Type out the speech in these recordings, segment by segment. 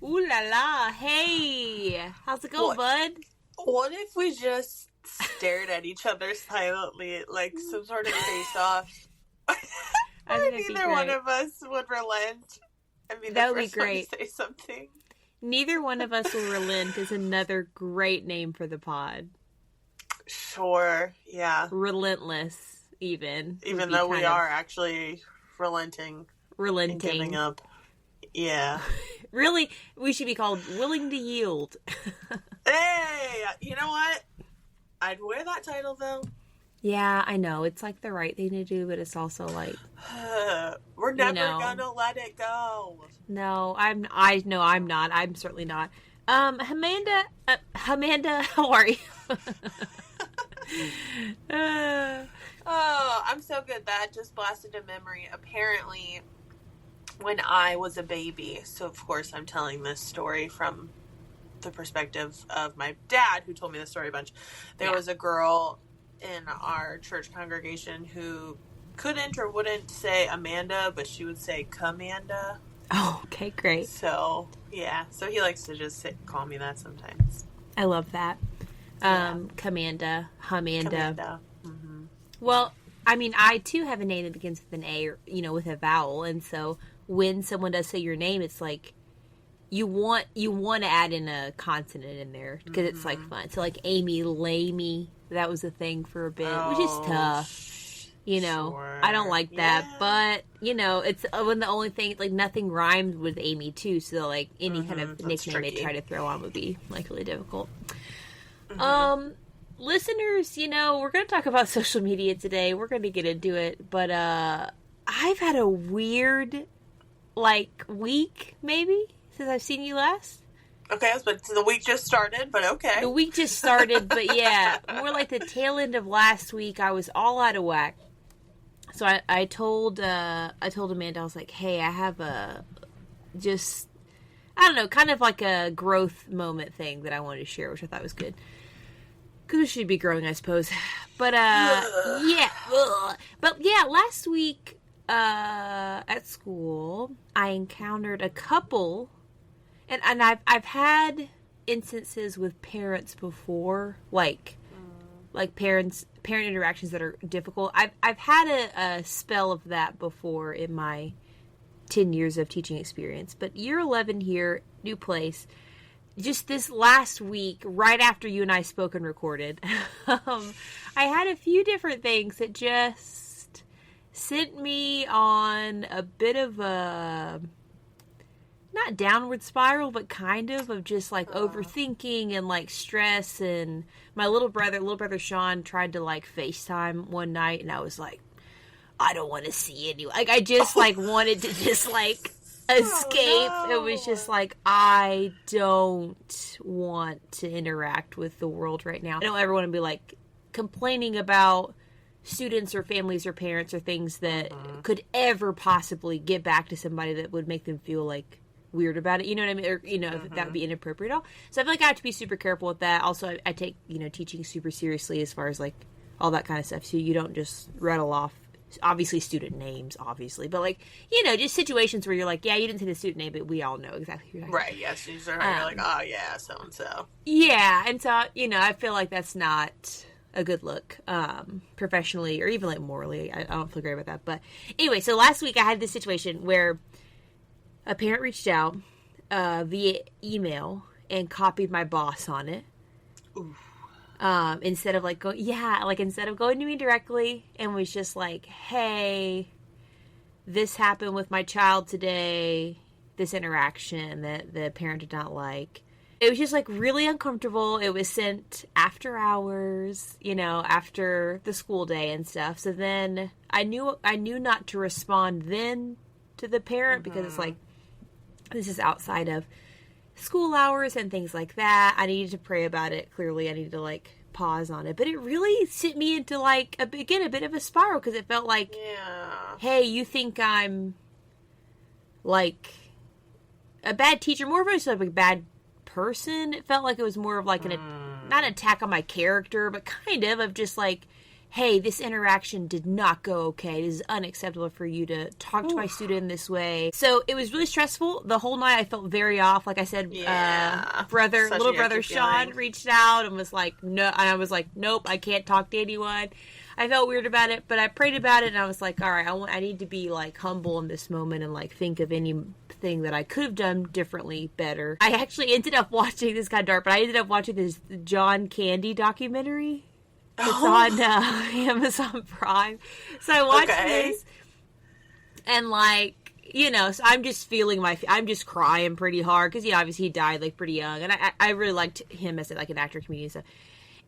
Ooh la la. Hey. How's it going, bud? What if we just stared at each other silently, like some sort of face-off? I think neither one of us would relent and be the first one to say something. Neither one of us will relent is another great name for the pod. Sure, yeah. Relentless, even. Even though we are actually relenting. And giving up. Yeah. Really, we should be called Willing to Yield. Hey! You know what? I'd wear that title, though. Yeah, I know. It's like the right thing to do, but it's also like... We're never gonna let it go. No, I'm not. I'm certainly not. Amanda, how are you? Oh, I'm so good. That just blasted a memory. Apparently, when I was a baby, so of course I'm telling this story from the perspective of my dad, who told me the story a bunch. There was a girl in our church congregation who couldn't or wouldn't say Amanda, but she would say Commanda. Oh, okay, great. So, yeah. So he likes to just call me that sometimes. I love that. Commanda, Hamanda. Mm-hmm. Well, I mean, I too have a name that begins with an A, or, with a vowel, and so when someone does say your name, it's like you want to add in a consonant in there because it's like fun. So like Amy, Lamey, that was a thing for a bit, which is tough. Sure. I don't like that, but it's when the only thing, like, nothing rhymed with Amy too, so like any kind of nickname they try to throw on would be like really difficult. Listeners, we're going to talk about social media today. We're going to get into it, but I've had a weird week maybe since I've seen you last. Okay, but the week just started, but okay. The week just started, but yeah, more like the tail end of last week. I was all out of whack. So I told Amanda, I was like, hey, I have I don't know, kind of like a growth moment thing that I wanted to share, which I thought was good. Because we should be growing, I suppose. But, yeah. But, yeah, last week at school, I encountered a couple, and I've had instances with parents before, like parent interactions that are difficult. I've had a spell of that before in my 10 years of teaching experience. But year 11 here, new place, just this last week, right after you and I spoke and recorded, I had a few different things that just sent me on a bit of a, not downward spiral, but kind of just like overthinking and like stress. And my little brother Sean tried to like FaceTime one night, and I was like, I don't want to see anyone. Like, I just wanted to just escape. Oh, no. It was just like, I don't want to interact with the world right now. I don't ever want to be like complaining about students or families or parents or things that could ever possibly get back to somebody that would make them feel like weird about it, you know what I mean, or if that would be inappropriate at all. So I feel like I have to be super careful with that. Also, I take teaching super seriously as far as like all that kind of stuff, so you don't just rattle off obviously student names, obviously, but just situations where you're like, yeah, you didn't say the student name, but we all know exactly who you're talking about. Right, yes, you're like, oh yeah, so and so. Yeah, and so I feel like that's not a good look, professionally or even like morally. I don't feel great about that. But anyway, so last week I had this situation where a parent reached out via email and copied my boss on it. Ooh. Instead of instead of going to me directly, and was just like, hey, this happened with my child today, this interaction that the parent did not like. It was just like really uncomfortable. It was sent after hours, after the school day and stuff. So then I knew not to respond then to the parent because it's like, this is outside of school hours and things like that. I needed to pray about it. Clearly, I needed to pause on it. But it really sent me into a bit of a spiral because it felt like, hey, you think I'm a bad teacher, more of a bad person. It felt like it was more of not an attack on my character, but kind of just hey, this interaction did not go okay. It is unacceptable for you to talk to my student in this way. So it was really stressful. The whole night I felt very off. Like I said, little brother Sean reached out and was like, no. And I was like, nope, I can't talk to anyone. I felt weird about it, but I prayed about it and I was like, all right, I need to be like humble in this moment and like think of anything that I could have done differently, better. I actually ended up watching, this kind of dark, but I ended up watching this John Candy documentary. It's on Amazon Prime. So I watched this and like, you know, so I'm just feeling I'm just crying pretty hard because, you know, obviously he died like pretty young and I really liked him as like an actor, comedian, so.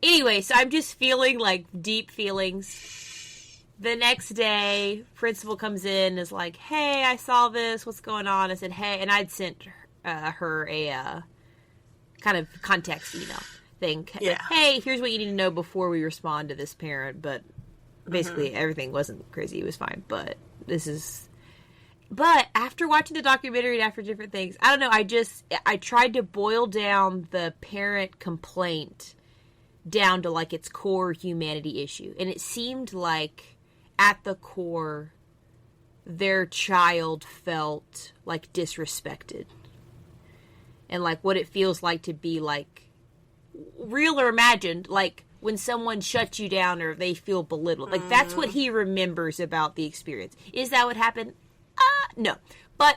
Anyway, so I'm just feeling like deep feelings. The next day, principal comes in and is like, hey, I saw this. What's going on? I said, hey. And I'd sent her a kind of context email thing. Yeah. Like, hey, here's what you need to know before we respond to this parent. But basically, everything wasn't crazy. It was fine. But after watching the documentary and after different things, I don't know. I tried to boil down the parent complaint down to like its core humanity issue, and it seemed like at the core their child felt like disrespected and like what it feels like to be like real or imagined, like when someone shuts you down or they feel belittled. Like that's what he remembers about the experience. Is that what happened? No, but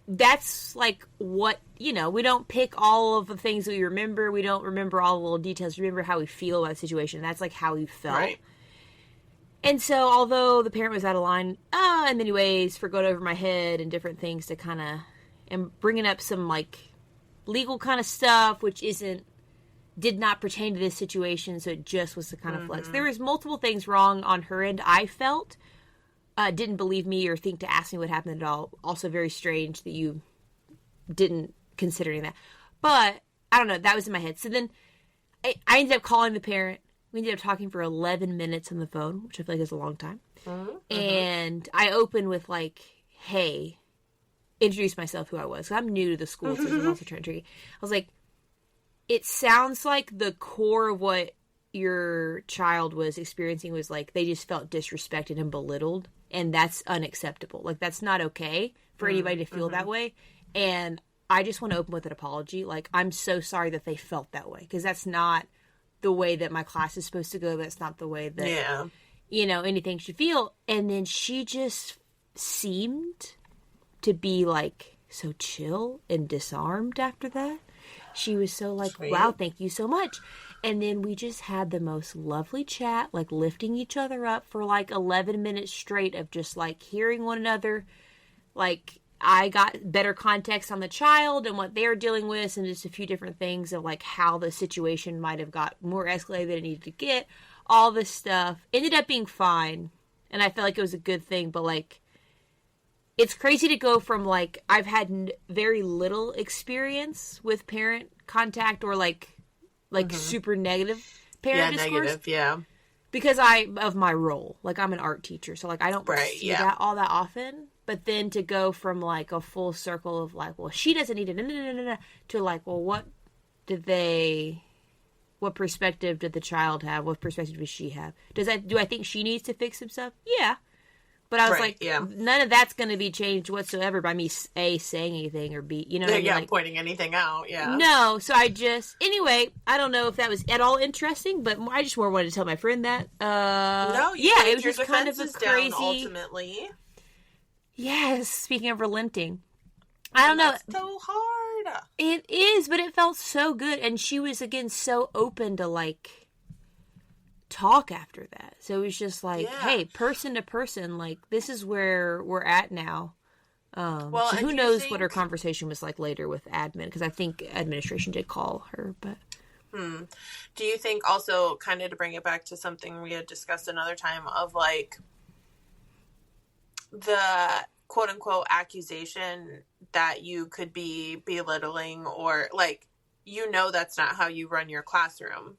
that's like what, you know, we don't pick all of the things that we remember. We don't remember all the little details. We remember how we feel about the situation. That's like how we felt. Right. And so although the parent was out of line in many ways for going over my head and different things to kind of, and bringing up some like legal kind of stuff, which did not pertain to this situation. So it just was the kind of flex. There was multiple things wrong on her end, I felt. Didn't believe me or think to ask me what happened at all. Also very strange that you didn't consider any of that. But, I don't know, that was in my head. So then, I ended up calling the parent. We ended up talking for 11 minutes on the phone, which I feel like is a long time. And I opened with like, hey, introduce myself who I was. So I'm new to the school, so I'm also trying to I was like, it sounds like the core of what your child was experiencing was like, they just felt disrespected and belittled. And that's unacceptable. Like, that's not okay for anybody to feel that way. And I just want to open with an apology. Like, I'm so sorry that they felt that way. Because that's not the way that my class is supposed to go. That's not the way that, you know, anything should feel. And then she just seemed to be, like, so chill and disarmed after that. She was so like, sweet. Wow, thank you so much. And then we just had the most lovely chat, like lifting each other up for like 11 minutes straight of just like hearing one another. Like I got better context on the child and what they're dealing with and just a few different things of like how the situation might have got more escalated than it needed to get. All this stuff ended up being fine. And I felt like it was a good thing, but like, it's crazy to go from like, I've had very little experience with parent contact or like super negative parent discourse. Negative, because of my role. Like I'm an art teacher, so like I don't see that all that often. But then to go from like a full circle of like, well, she doesn't need it, to like, well, what perspective did the child have? What perspective does she have? Do I think she needs to fix some stuff? Yeah. But I was none of that's going to be changed whatsoever by me A, saying anything, or B, you know what I mean? Like, pointing anything out, No, so anyway, I don't know if that was at all interesting, but I just more wanted to tell my friend that. It was just kind of a crazy. Ultimately. Yes, speaking of relenting. I don't know. That's so hard. It is, but it felt so good. And she was, again, so open to, like, talk after that. So it was just like, hey, person to person, like, this is where we're at now. So who knows what her conversation was like later with admin, because I think administration did call her, but... Do you think also, kind of to bring it back to something we had discussed another time, of, like, the quote-unquote accusation that you could be belittling or, like, you know that's not how you run your classroom.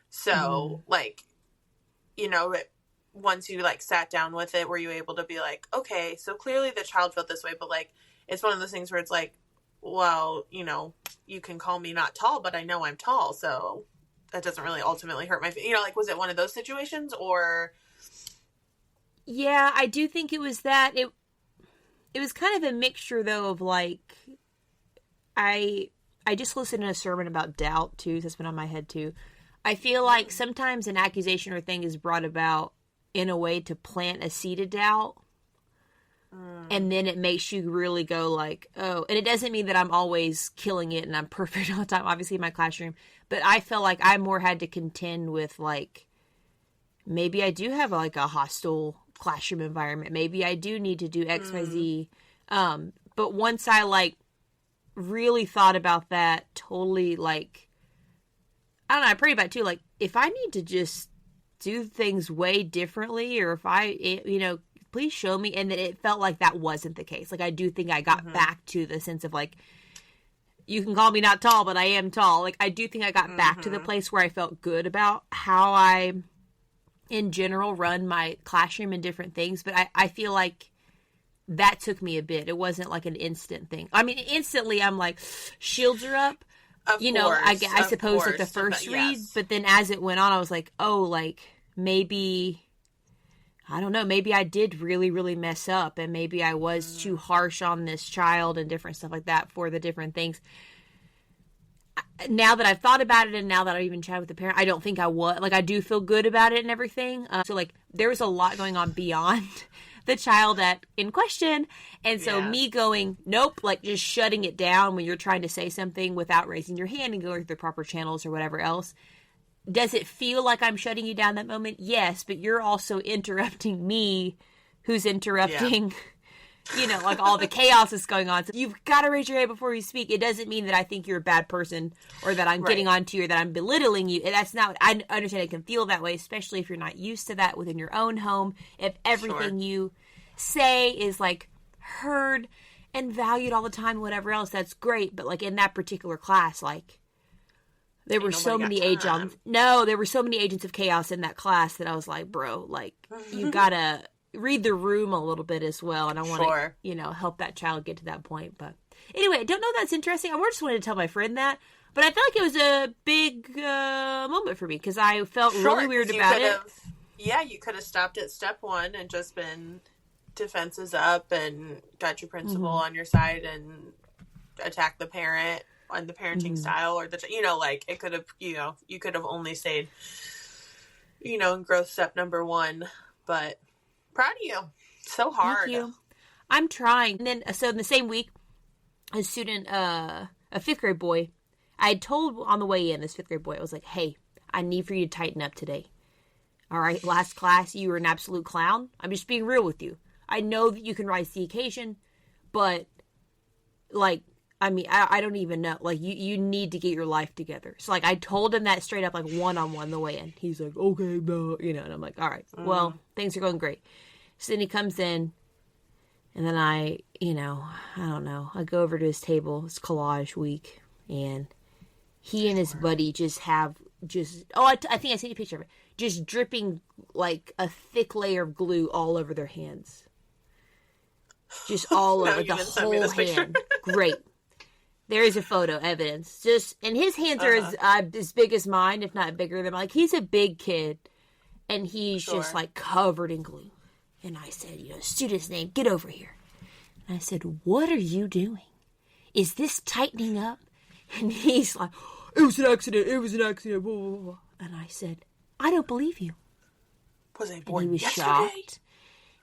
So, like, you know, once you, like, sat down with it, were you able to be like, okay, so clearly the child felt this way, but, like, it's one of those things where it's like, well, you know, you can call me not tall, but I know I'm tall, so that doesn't really ultimately hurt my, like, was it one of those situations, or? Yeah, I do think it was that. It was kind of a mixture, though, of, like, I just listened to a sermon about doubt, too, so that's been on my head, too. I feel like sometimes an accusation or thing is brought about in a way to plant a seed of doubt, and then it makes you really go, like, oh, and it doesn't mean that I'm always killing it and I'm perfect all the time, obviously, in my classroom, but I felt like I more had to contend with, like, maybe I do have, like, a hostile classroom environment. Maybe I do need to do X, Y, Z. But once I, like, really thought about that, totally, like, I don't know, I prayed about it too, like, if I need to just do things way differently, or if please show me. And then it felt like that wasn't the case. Like, I do think I got back to the sense of, like, you can call me not tall, but I am tall. Like, I do think I got back to the place where I felt good about how I, in general, run my classroom and different things. But I feel like that took me a bit. It wasn't like an instant thing. I mean, instantly I'm like, shields are up. I suppose at the first read, but then as it went on, I was like, oh, like, maybe, I don't know, maybe I did really, really mess up, and maybe I was too harsh on this child and different stuff like that for the different things. Now that I've thought about it, and now that I've even chatted with the parent, I don't think I was, like, I do feel good about it and everything. So, like, there was a lot going on beyond the child in question. And so me going, nope, like, just shutting it down when you're trying to say something without raising your hand and going through the proper channels or whatever else. Does it feel like I'm shutting you down that moment? Yes, but you're also interrupting me, who's interrupting, like, all the chaos is going on. So you've got to raise your hand before you speak. It doesn't mean that I think you're a bad person, or that I'm getting on to you, or that I'm belittling you. That's not, I understand it can feel that way, especially if you're not used to that within your own home. If everything you say is, like, heard and valued all the time, whatever else, that's great. But, like, in that particular class, like, there were so many agents. No, there were so many agents of chaos in that class that I was like, bro, like, you gotta read the room a little bit as well. And I want to, help that child get to that point. But anyway, I don't know if that's interesting. I just wanted to tell my friend that. But I felt like it was a big moment for me, because I felt really weird about it. Yeah, you could have stopped at step one and just been defenses up and got your principal on your side and attack the parent on the parenting style, or like, it could have, you could have only stayed, in growth step number one. But proud of you. So hard. Thank you. I'm trying. And then, so in the same week, a student, a 5th grade boy, I had told on the way in, this 5th grade boy, I was like, hey, I need for you to tighten up today. All right, last class, you were an absolute clown. I'm just being real with you. I know that you can rise to the occasion, but, like, I mean, I don't even know. Like, you need to get your life together. So, like, I told him that straight up, like, one-on-one the way in. He's like, okay, blah, and I'm like, all right, well, things are going great. So then he comes in, and then I don't know. I go over to his table. It's collage week, and he and his buddy I think I seen a picture of it. Just dripping, like, a thick layer of glue all over their hands. Just all over the whole hand. Great. There is a photo evidence. And his hands are as big as mine, if not bigger than mine. Like, he's a big kid, and he's just, like, covered in glue. And I said, student's name, get over here. And I said, what are you doing? Is this tightening up? And he's like, it was an accident, blah, blah, blah. And I said, I don't believe you. Was I born yesterday? Shocked.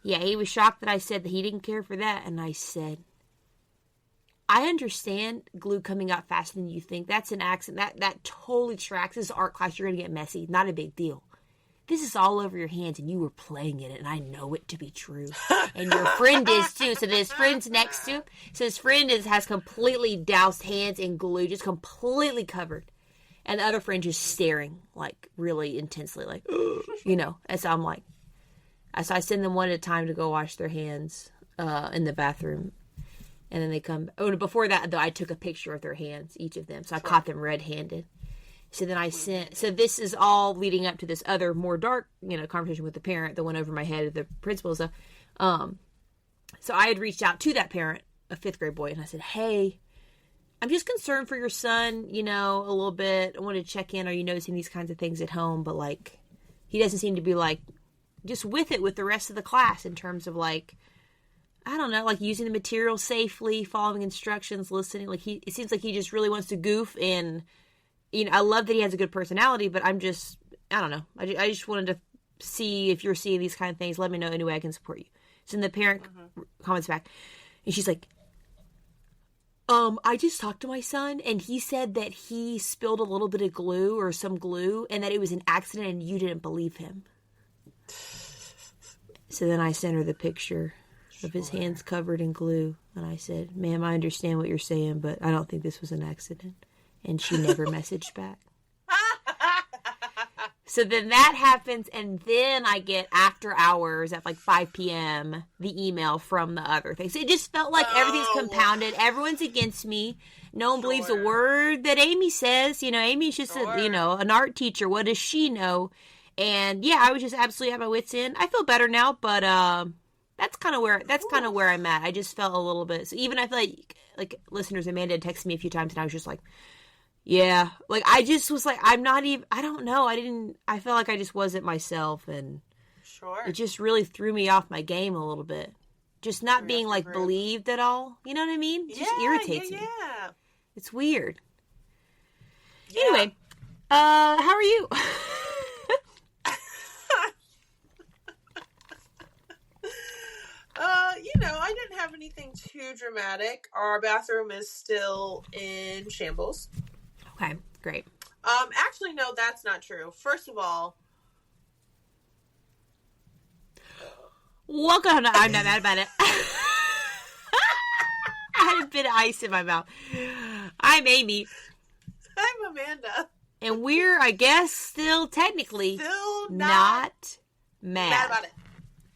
Yeah, he was shocked that I said that he didn't care for that. And I said, I understand glue coming out faster than you think. That's an accident. That totally tracks. This is art class. You're going to get messy. Not a big deal. This is all over your hands, and you were playing in it, and I know it to be true. And your friend is, too. So his friend's next to him. So his friend has completely doused hands in glue, just completely covered. And the other friend just staring, like, really intensely, like, And so I'm like, so I send them one at a time to go wash their hands in the bathroom. And then they come. Oh, before that, though, I took a picture of their hands, each of them. So I caught them red-handed. So then I sent. So this is all leading up to this other more dark, conversation with the parent that went over my head of the principal. So, so I had reached out to that parent, a 5th grade boy, and I said, "Hey, I'm just concerned for your son, a little bit. I want to check in. Are you noticing these kinds of things at home? But, like, he doesn't seem to be, like, just with it with the rest of the class in terms of, like, I don't know, like, using the material safely, following instructions, listening. Like, it seems like he just really wants to goof. And, I love that he has a good personality, but I don't know. I just wanted to see if you're seeing these kind of things. Let me know any way I can support you. So then the parent comments back, and she's like, I just talked to my son, and he said that he spilled a little bit of glue or some glue, and that it was an accident, and you didn't believe him. So then I sent her the picture of his hands covered in glue, and I said, ma'am, I understand what you're saying, but I don't think this was an accident. And she never messaged back. So then that happens, and then I get, after hours, at like 5 p.m., the email from the other thing. So it just felt like everything's compounded. Everyone's against me. No one believes a word that Amy says. Amy's just, an art teacher. What does she know? And, yeah, I was just absolutely at my wit's end. I feel better now, but that's kind of where I'm at. I just felt a little bit. So even I feel like listeners, Amanda had texted me a few times, and I was just like, yeah, like, I just was like, I'm not even, I don't know. I felt like I just wasn't myself, and it just really threw me off my game a little bit. Just not being, like, believed at all. You know what I mean? It just irritates me. Yeah. It's weird. Yeah. Anyway, how are you? I didn't have anything too dramatic. Our bathroom is still in shambles. Okay, great. Actually, no, that's not true. First of all, welcome to I'm Not Mad About It. I had a bit of ice in my mouth. I'm Amy. I'm Amanda. And we're, I guess, still technically not mad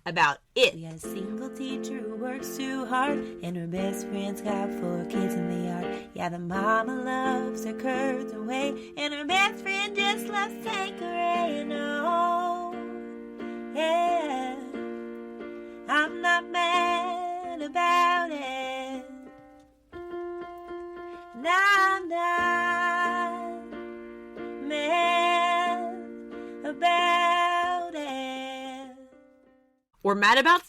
about it. We got a single teacher who works too hard, and her best friend's got 4 kids in the yard. Yeah, the mama loves her curds away, and her best friend just loves Tanqueray. No, yeah, I'm not mad about it. And I'm not mad about it. We're mad about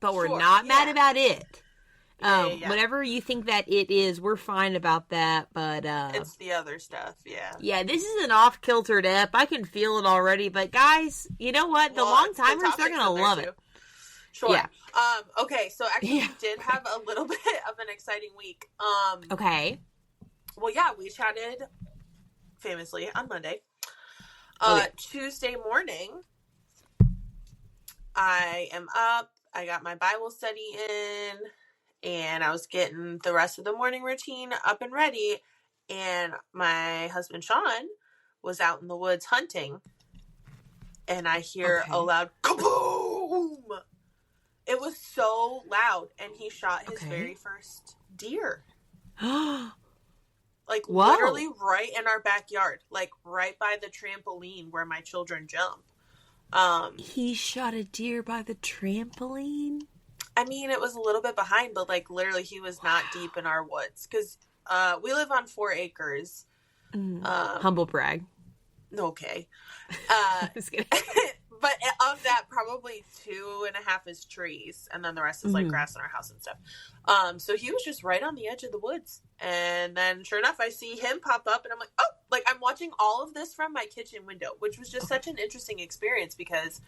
but we're not mad about it. Whatever you think that it is, we're fine about that, but it's the other stuff, yeah. Yeah, this is an off-kiltered ep. I can feel it already, but guys, you know what? The long-timers, they're going to love it. Sure. Yeah. Okay, so actually we did have a little bit of an exciting week. Okay. Well, yeah, we chatted famously on Monday. Tuesday morning, I am up. I got my Bible study in, and I was getting the rest of the morning routine up and ready, and my husband Sean was out in the woods hunting, and I hear a loud kaboom. It was so loud, and he shot his very first deer. Like, literally right in our backyard, like right by the trampoline where my children jump. He shot a deer by the trampoline? I mean, it was a little bit behind, but, like, literally he was not deep in our woods. Because we live on 4 acres. Humble brag. Okay. Just kidding. But of that, probably 2.5 is trees. And then the rest is, like, grass in our house and stuff. So he was just right on the edge of the woods. And then, sure enough, I see him pop up. And I'm like, oh! Like, I'm watching all of this from my kitchen window. Which was just such an interesting experience. Because,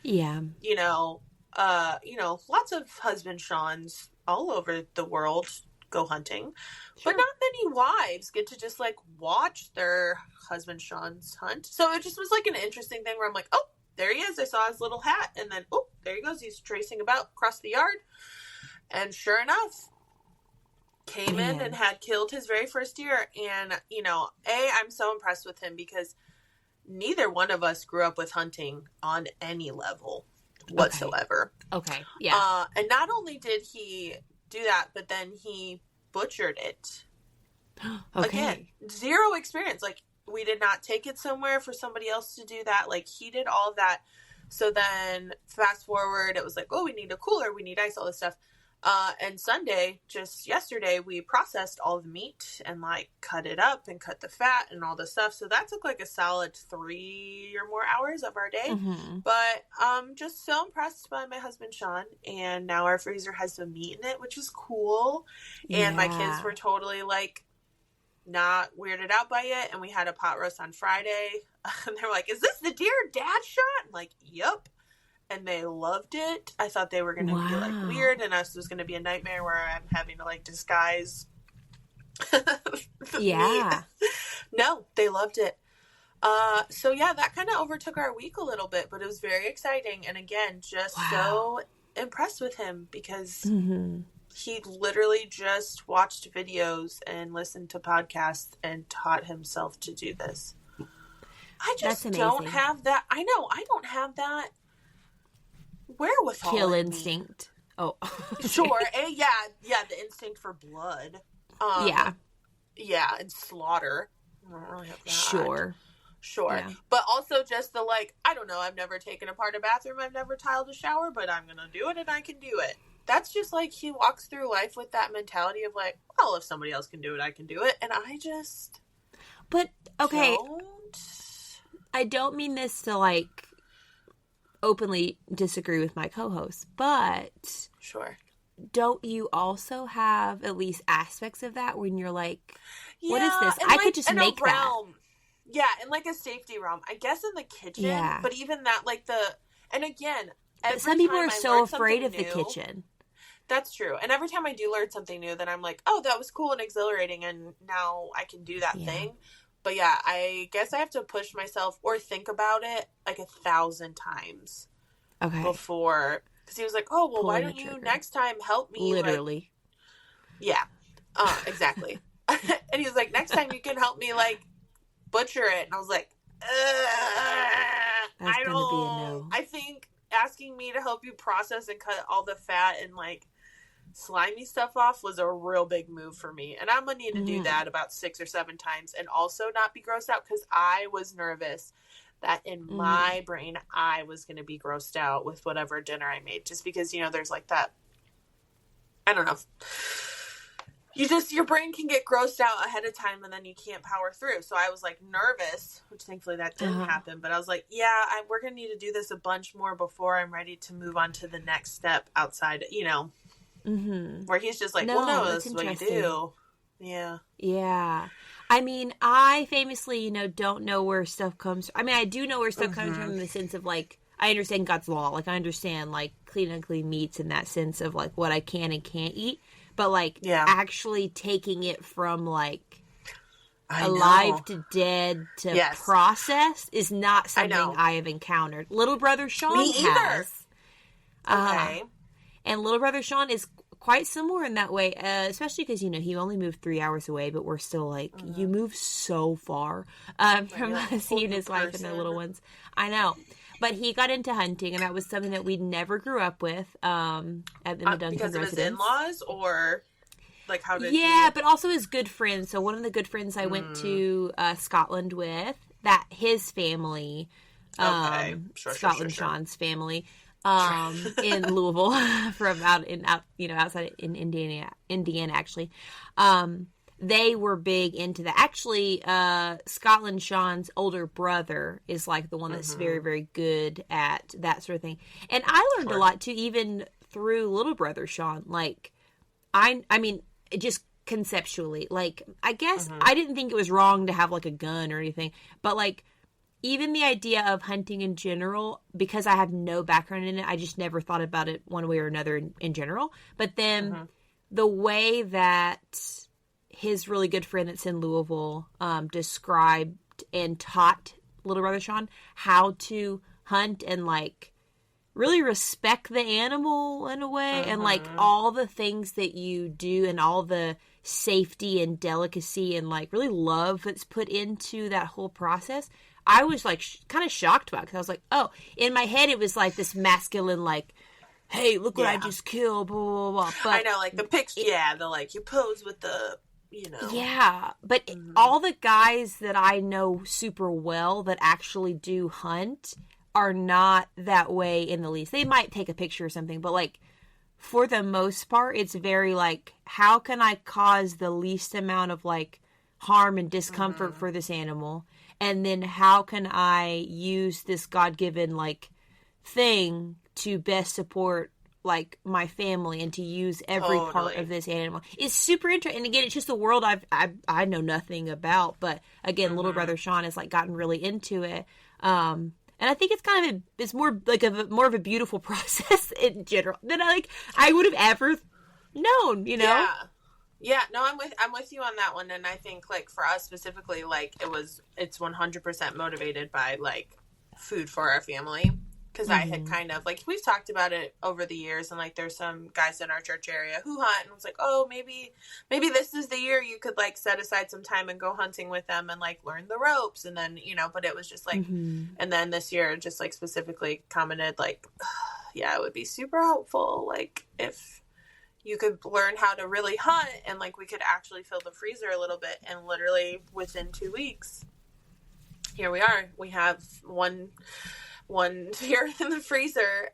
lots of husband Seans all over the world go hunting. Sure. But not many wives get to just, like, watch their husband Seans hunt. So it just was, like, an interesting thing where I'm like, oh! There he is. I saw his little hat. And then, oh, there he goes. He's tracing about across the yard. And sure enough, came in and had killed his very first deer. And, I'm so impressed with him because neither one of us grew up with hunting on any level whatsoever. Okay. Yeah. And not only did he do that, but then he butchered it. Again, 0 experience. Like, we did not take it somewhere for somebody else to do that. Like, he did all of that. So then, fast forward, it was like, oh, we need a cooler, we need ice, all this stuff. And Sunday, just yesterday, we processed all the meat and like cut it up and cut the fat and all the stuff. So that took like a solid 3 or more hours of our day. Mm-hmm. But just so impressed by my husband Sean. And now our freezer has some meat in it, which is cool. And my kids were totally like not weirded out by it. And we had a pot roast on Friday. And they were like, "Is this the deer Dad shot?" I'm like, "Yep." And they loved it. I thought they were going to be like weird, and us was going to be a nightmare where I'm having to like disguise. Yeah. No, they loved it. So yeah, that kind of overtook our week a little bit, but it was very exciting. And again, just so impressed with him because he literally just watched videos and listened to podcasts and taught himself to do this. I just don't have that. I know I don't have that wherewithal. Kill instinct. Oh, sure. Yeah, the instinct for blood. Yeah, and slaughter. I don't really have that. Sure. Yeah. But also just the like, I don't know, I've never taken apart a bathroom, I've never tiled a shower, but I'm gonna do it and I can do it. That's just like he walks through life with that mentality of like, well, if somebody else can do it, I can do it. And I just But okay. I don't mean this to like openly disagree with my co-host, but sure, don't you also have at least aspects of that when you're like, what is this? I could just make that. Yeah, in like a safety realm, I guess in the kitchen. But even that, like and again, some people are so afraid of the kitchen. That's true. And every time I do learn something new, then I'm like, oh, that was cool and exhilarating, and now I can do that thing. But yeah, I guess I have to push myself or think about it like 1,000 times before. Because he was like, oh, well, why don't you next time help me? Literally. Like, exactly. And he was like, next time you can help me like butcher it. And I was like, I don't. Be a no. I think asking me to help you process and cut all the fat and like slimy stuff off was a real big move for me, and I'm gonna need to do that about 6 or 7 times and also not be grossed out because I was nervous that in my brain I was gonna be grossed out with whatever dinner I made, just because there's like that, I don't know, your brain can get grossed out ahead of time and then you can't power through. So I was like nervous, which thankfully that didn't happen, but I was like, we're gonna need to do this a bunch more before I'm ready to move on to the next step outside, where he's just like, well, no, this is what you do. Yeah. I mean, I famously, don't know where stuff comes from. I mean, I do know where stuff comes from in the sense of, like, I understand God's law. Like, I understand, like, clean and unclean meats in that sense of, like, what I can and can't eat. But, like, actually taking it from, like, alive to dead to processed is not something I have encountered. Little brother Sean has. Okay. And little brother Sean is quite similar in that way, especially because, he only moved 3 hours away, but we're still like, you move so far from seeing his wife and their little ones. I know. But he got into hunting, and that was something that we never grew up with in the Duncan because of residence. His in-laws, or like how did but also his good friends. So one of the good friends I went to Scotland with, that his family, Scotland Sean's family, in Louisville, from outside in Indiana actually. They were big into that. Actually, Scotland Sean's older brother is like the one that's very, very good at that sort of thing. And I learned a lot too, even through little brother Sean. Like, I mean, just conceptually, like, I guess I didn't think it was wrong to have like a gun or anything, but like, even the idea of hunting in general, because I have no background in it, I just never thought about it one way or another in general. But then the way that his really good friend that's in Louisville described and taught little brother Sean how to hunt and like really respect the animal in a way, and like all the things that you do and all the safety and delicacy and like really love that's put into that whole process, I was like kind of shocked about it, because I was like, oh, in my head it was like this masculine, like, hey, look what I just killed, blah, blah, blah. But I know, like the picture, the like you pose with the, Yeah, but all the guys that I know super well that actually do hunt are not that way in the least. They might take a picture or something, but like for the most part, it's very like, how can I cause the least amount of like harm and discomfort for this animal? And then how can I use this God-given like thing to best support like my family and to use every part of this animal? It's super interesting. And again, it's just a world I know nothing about, but again, little brother Sean has like gotten really into it. And I think it's kind of it's more like more of a beautiful process in general than I would have ever known, you know? Yeah, no, I'm with you on that one. And I think like for us specifically, like it's 100% motivated by like food for our family. Because I had kind of, like, we've talked about it over the years, and, like, there's some guys in our church area who hunt, and I was like, oh, maybe this is the year you could, like, set aside some time and go hunting with them and, like, learn the ropes, and then, you know, but it was just, like, and then this year just, like, specifically commented, like, yeah, it would be super helpful, like, if you could learn how to really hunt, and, like, we could actually fill the freezer a little bit, and literally within 2 weeks, here we are. We have one here in the freezer.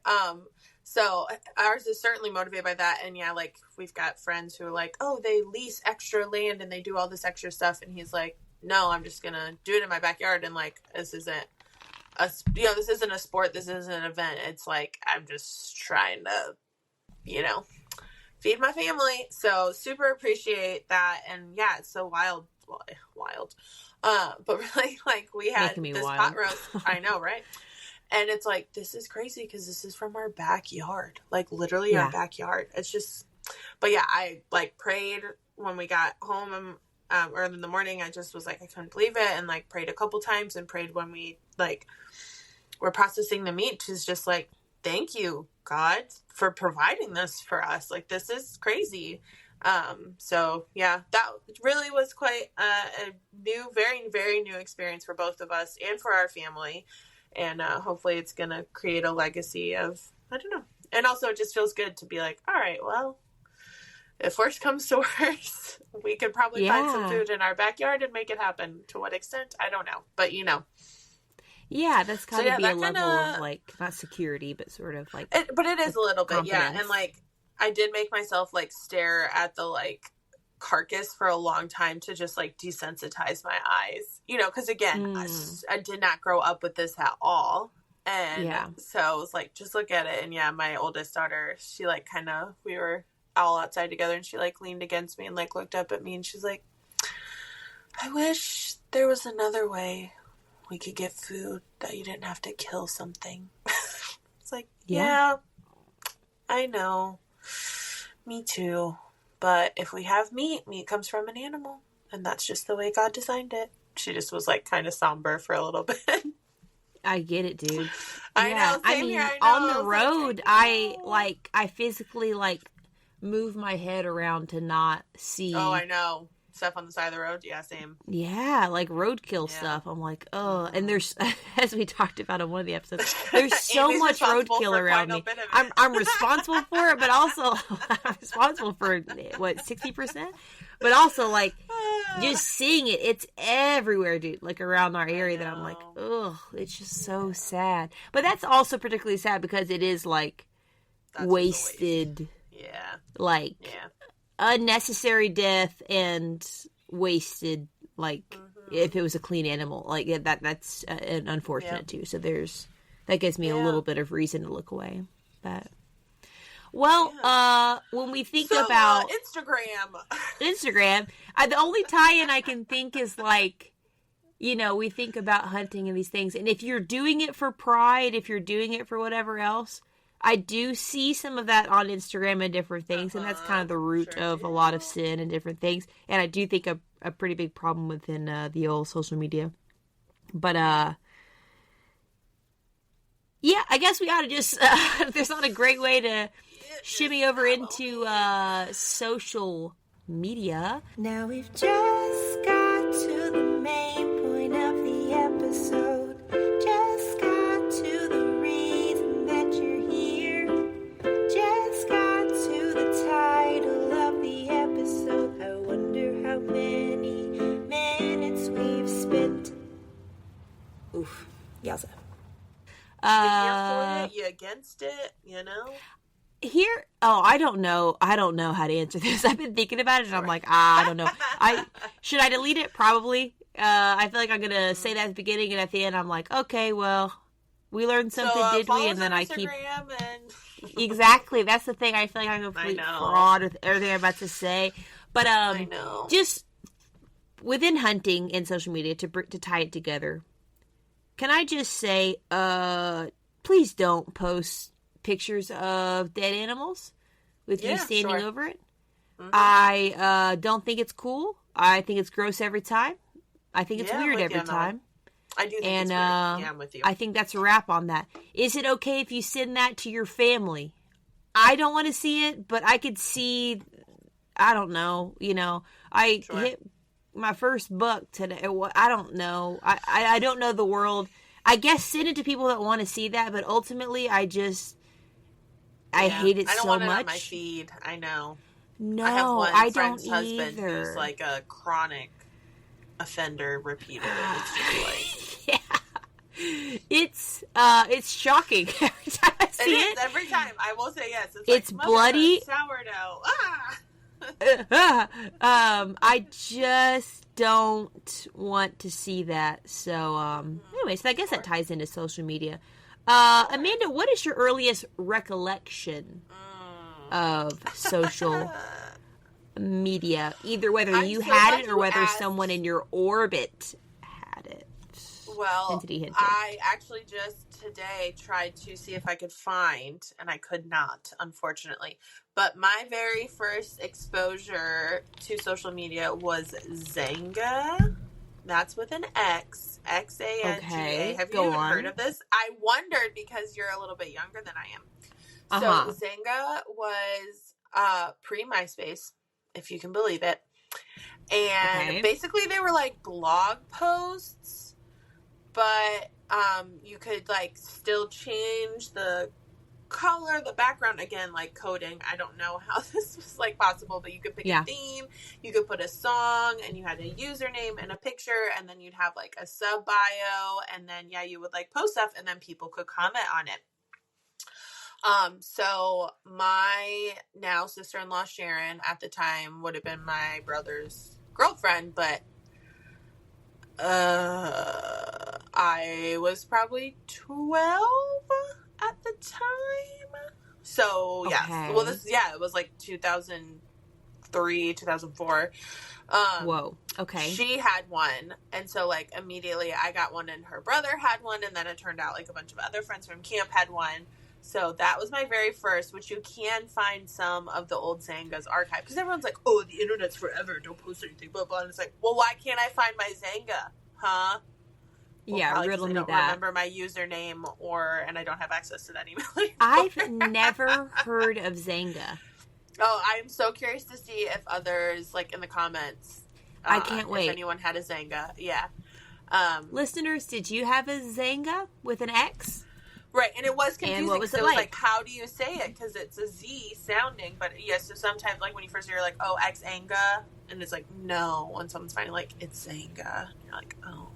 So ours is certainly motivated by that. And yeah, like we've got friends who are like, oh, they lease extra land and they do all this extra stuff. And he's like, no, I'm just going to do it in my backyard. And like, this isn't this isn't a sport. This isn't an event. It's like, I'm just trying to, feed my family. So super appreciate that. And yeah, it's so wild. But really like we had this pot roast. I know, right? And it's like, this is crazy because this is from our backyard, like literally our backyard. It's just, but yeah, I like prayed when we got home early in the morning. I just was like, I couldn't believe it. And like prayed a couple times and prayed when we like were processing the meat. She's just like, thank you, God, for providing this for us. Like, this is crazy. So yeah, that really was quite a new, very, very new experience for both of us and for our family. And hopefully it's going to create a legacy of, I don't know. And also it just feels good to be like, all right, well, if worse comes to worse, we could probably find some food in our backyard and make it happen. To what extent? I don't know. But, Yeah, that's kind of be a level of, like, not security, but sort of, like... but it is a little bit, confidence. And, like, I did make myself, like, stare at the, like, carcass for a long time to just like desensitize my eyes, because again, I did not grow up with this at all. And so I was like, just look at it. And yeah, my oldest daughter, she like we were all outside together and she like leaned against me and like looked up at me and she's like, I wish there was another way we could get food that you didn't have to kill something. It's like, yeah, I know. Me too. But if we have meat comes from an animal. And that's just the way God designed it. She just was like kind of somber for a little bit. I get it, dude. I know. Same here. I know. On the road, I physically like move my head around to not see. Oh, I know. Stuff on the side of the road. Yeah, same. Yeah, like roadkill stuff. I'm like, oh, and there's, as we talked about in one of the episodes, there's so much roadkill around me. I'm responsible for it, but also I'm responsible for 60%, but also like just seeing it, it's everywhere, dude. Like around our area, that I'm like, oh, it's just so sad. But that's also particularly sad because it is like wasted. Yeah. Like. Yeah. Unnecessary death and wasted, like, if it was a clean animal, like, that's an unfortunate too. So that gives me a little bit of reason to look away. But, well, when we think about Instagram, the only tie-in I can think is like, we think about hunting and these things, and if you're doing it for pride, if you're doing it for whatever else, I do see some of that on Instagram and different things, and that's kind of the root of a lot of sin and different things. And I do think a pretty big problem within the old social media. But, yeah, I guess we ought to just, there's not a great way to shimmy over into social media. Now we've just got to the main point of the episode. Just got to the reason that you're here. Just got to the title of the episode. I wonder how many minutes we've spent. Oof. Yowza. You here for it? You against it? I don't know how to answer this. I've been thinking about it, and I'm like, I don't know. Should I delete it? Probably. I feel like I'm gonna say that at the beginning, and at the end, I'm like, okay, well, we learned something, did we? And then I keep. Exactly. That's the thing. I feel like I'm a complete fraud with everything I'm about to say. But I know. Just within hunting and social media to tie it together. Can I just say, please don't post pictures of dead animals with you standing over it. Mm-hmm. I don't think it's cool. I think it's gross every time. I think it's weird every time. I do think it's weird. Yeah, I'm with you. I think that's a wrap on that. Is it okay if you send that to your family? I don't want to see it, but I could see, I don't know, I hit my first buck today. I don't know. I don't know the world. I guess send it to people that want to see that, but ultimately I hate it so much. I don't want it on my feed. I know. No, I have one don't friend's husband either. who's like a chronic offender repeater. It's just like it's shocking every time I see it. Every time. I will say yes. It's like, bloody. Sourdough. I just don't want to see that. So, anyways, I guess that ties into social media. Amanda, what is your earliest recollection of social media? Either whether you had it or whether someone in your orbit had it. Well, I actually just today tried to see if I could find, and I could not, unfortunately. But my very first exposure to social media was Xanga. That's with an X. Xanga. Okay, have you even heard of this? I wondered because you're a little bit younger than I am. So Xanga was pre-MySpace, if you can believe it. And basically they were like blog posts, but you could like still change the color, the background, again, like coding. I don't know how this was like possible, but you could pick a theme, you could put a song, and you had a username and a picture, and then you'd have like a sub bio, and then you would like post stuff, and then people could comment on it. So my now sister-in-law Sharon at the time would have been my brother's girlfriend, but I was probably 12 at the time. So well it was like 2003, 2004. Whoa. Okay. She had one, and so like immediately I got one, and her brother had one, and then it turned out like a bunch of other friends from camp had one. So that was my very first, which you can find some of the old Xanga's archive. Because everyone's like, oh, the internet's forever. Don't post anything, blah, blah. And it's like, well, why can't I find my Xanga? Huh? Well, riddle me that. I don't remember my username, and I don't have access to that email anymore. I've never heard of Xanga. Oh, I'm so curious to see if others, like in the comments, I can't wait. If anyone had a Xanga. Yeah. Listeners, did you have a Xanga with an X? Right, and it was confusing. And what was it was like? How do you say it? Because it's a Z sounding, but so sometimes, like when you first hear, like, oh, Xanga, and it's like, no, when someone's finally like, it's Xanga, you're like, oh.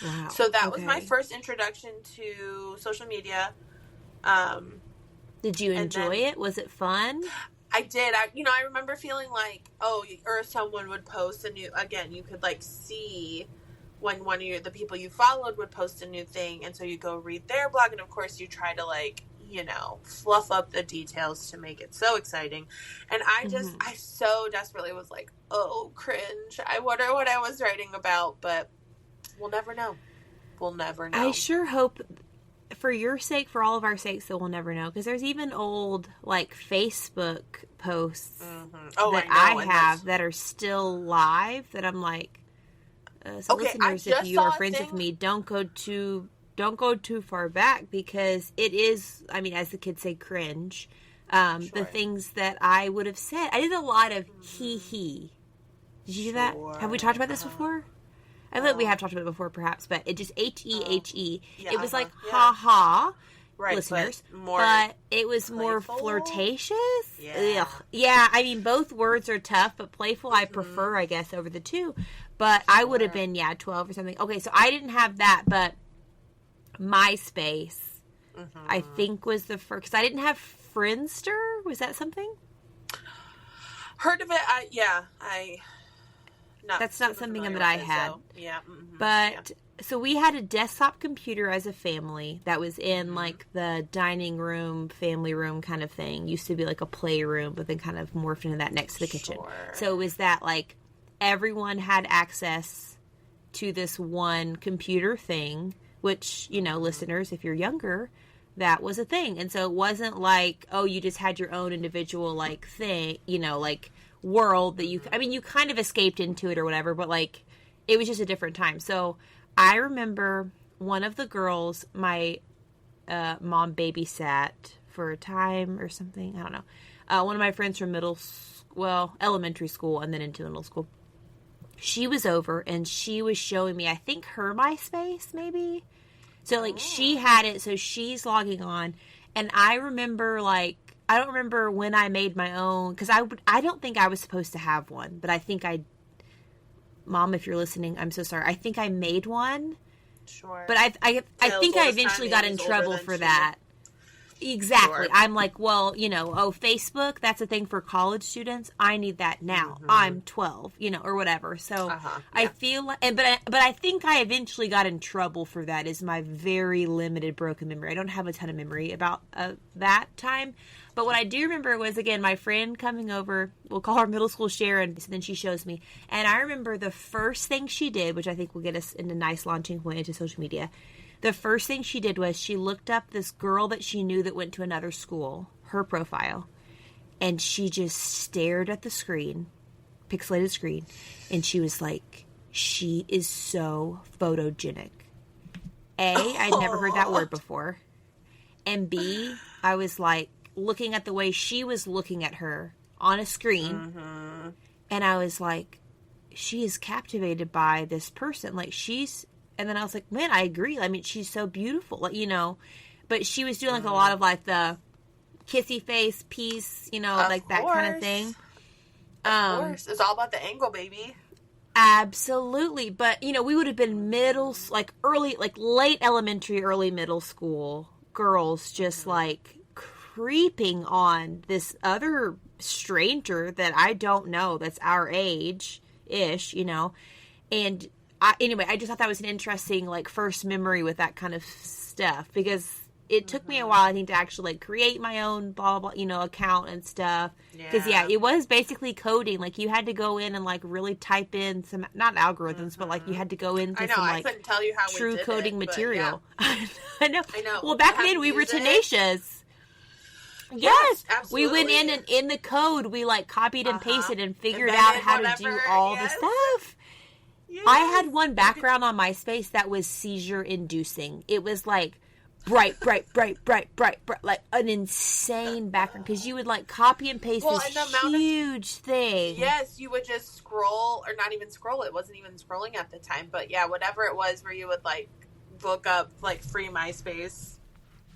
Wow. So that was my first introduction to social media. Did you enjoy it? Was it fun? I did. I remember feeling like, or someone would post a new, again, you could like see when one of the people you followed would post a new thing, and so you go read their blog, and of course you try to like, fluff up the details to make it so exciting. And I so desperately was like, oh, cringe. I wonder what I was writing about, but we'll never know. We'll never know. I sure hope, for your sake, for all of our sakes, that we'll never know. Because there's even old, like, Facebook posts that I have that are still live that I'm like, listeners, if you are friends with me, don't go too far back, because it is, I mean, as the kids say, cringe. The things that I would have said. I did a lot of he. Did you do that? Have we talked about this before? I feel like we have talked about it before, perhaps, but it just H-E-H-E. It was like ha-ha, right, listeners, but it was playful? More flirtatious. Yeah. Yeah, I mean, both words are tough, but playful I prefer, I guess, over the two. But I would have been, 12 or something. Okay, so I didn't have that, but MySpace, I think, was the first, because I didn't have Friendster? Was that something? Heard of it? That's not something that I had. So, yeah. Mm-hmm, but so we had a desktop computer as a family that was in like the dining room, family room kind of thing. Used to be like a playroom, but then kind of morphed into that next to the kitchen. So it was that like everyone had access to this one computer thing, which, you know, listeners, if you're younger, that was a thing. And so it wasn't like, oh, you just had your own individual like thing, you know, like world that you, I mean, you kind of escaped into it or whatever, but like it was just a different time. So I remember one of the girls, my mom babysat for a time or something. I don't know. One of my friends from elementary school and then into middle school. She was over and she was showing me, I think, her MySpace maybe. So like she had it, so she's logging on, and I remember like I don't remember when I made my own because I don't think I was supposed to have one, but I think Mom, if you're listening, I'm so sorry. I think I made one. Sure. But I think I eventually got in trouble for that. Exactly. Sure. I'm like, well, you know, Facebook, that's a thing for college students. I need that now. Mm-hmm. I'm 12, you know, or whatever. So I feel like, but I think I eventually got in trouble for that is my very limited broken memory. I don't have a ton of memory about that time. But what I do remember was, again, my friend coming over, we'll call her middle school Sharon, so then she shows me. And I remember the first thing she did, which I think will get us in a nice launching point into social media. The first thing she did was she looked up this girl that she knew that went to another school, her profile, and she just stared at the screen, pixelated screen, and she was like, she is so photogenic. A, I'd never heard that word before. And B, I was like, looking at the way she was looking at her on a screen, and I was like, she is captivated by this person. Like, and then I was like, man, I agree. I mean, she's so beautiful, like, you know, but she was doing like a lot of like the kissy face piece, you know, like that kind of thing. Of course. It's all about the angle, baby. Absolutely. But, you know, we would have been late elementary, early middle school girls just like creeping on this other stranger that I don't know that's our age-ish, you know. And anyway, I just thought that was an interesting like first memory with that kind of stuff because it took me a while, I think, to actually like create my own blah, blah, you know, account and stuff. Because, it was basically coding. Like, you had to go in and like really type in some, not algorithms, but like you had to go into some like couldn't tell you how true coding material. Yeah. I know. Well, back then we were tenacious. Yes, absolutely. We went in and in the code we like copied and pasted and figured out how to do all the stuff. Yes. I had one background on MySpace that was seizure inducing. It was like bright, like an insane background because you would like copy and paste this huge thing. Yes, you would just scroll, or not even scroll. It wasn't even scrolling at the time, but yeah, whatever it was, where you would like look up like free MySpace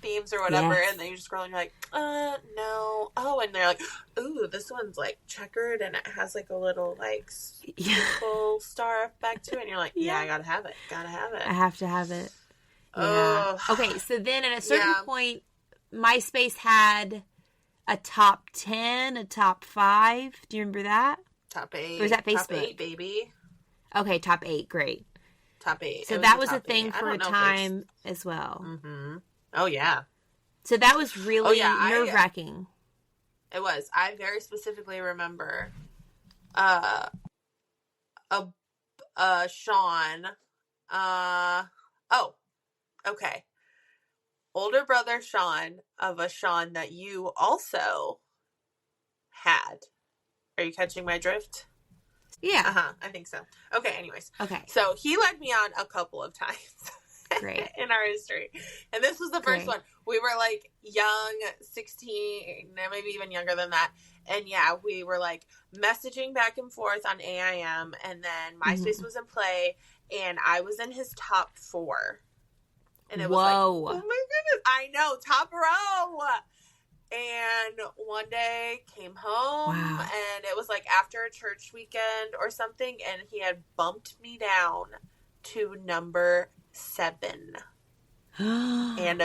themes or whatever, and then you just scroll and you're like, no. Oh, and they're like, ooh, this one's like checkered and it has like a little like beautiful star back to it, and you're like, I gotta have it. I have to have it. Yeah. Okay, so then at a certain point, MySpace had a top 10, a top 5. Do you remember that? Top 8. Or was that Facebook? Top 8, baby. Okay, top 8, great. Top 8. So that was a thing for a time as well. Mm-hmm. Oh, yeah. So that was really nerve-wracking. It was. I very specifically remember Sean. Okay. Older brother Sean of a Sean that you also had. Are you catching my drift? Yeah. I think so. Okay, anyways. Okay. So he led me on a couple of times. Great. In our history. And this was the first one. We were like young, 16, maybe even younger than that. And we were like messaging back and forth on AIM, and then MySpace was in play, and I was in his top 4. And it was like, oh my goodness, I know, top row. And one day came home, and it was like after a church weekend or something, and he had bumped me down to number 7. And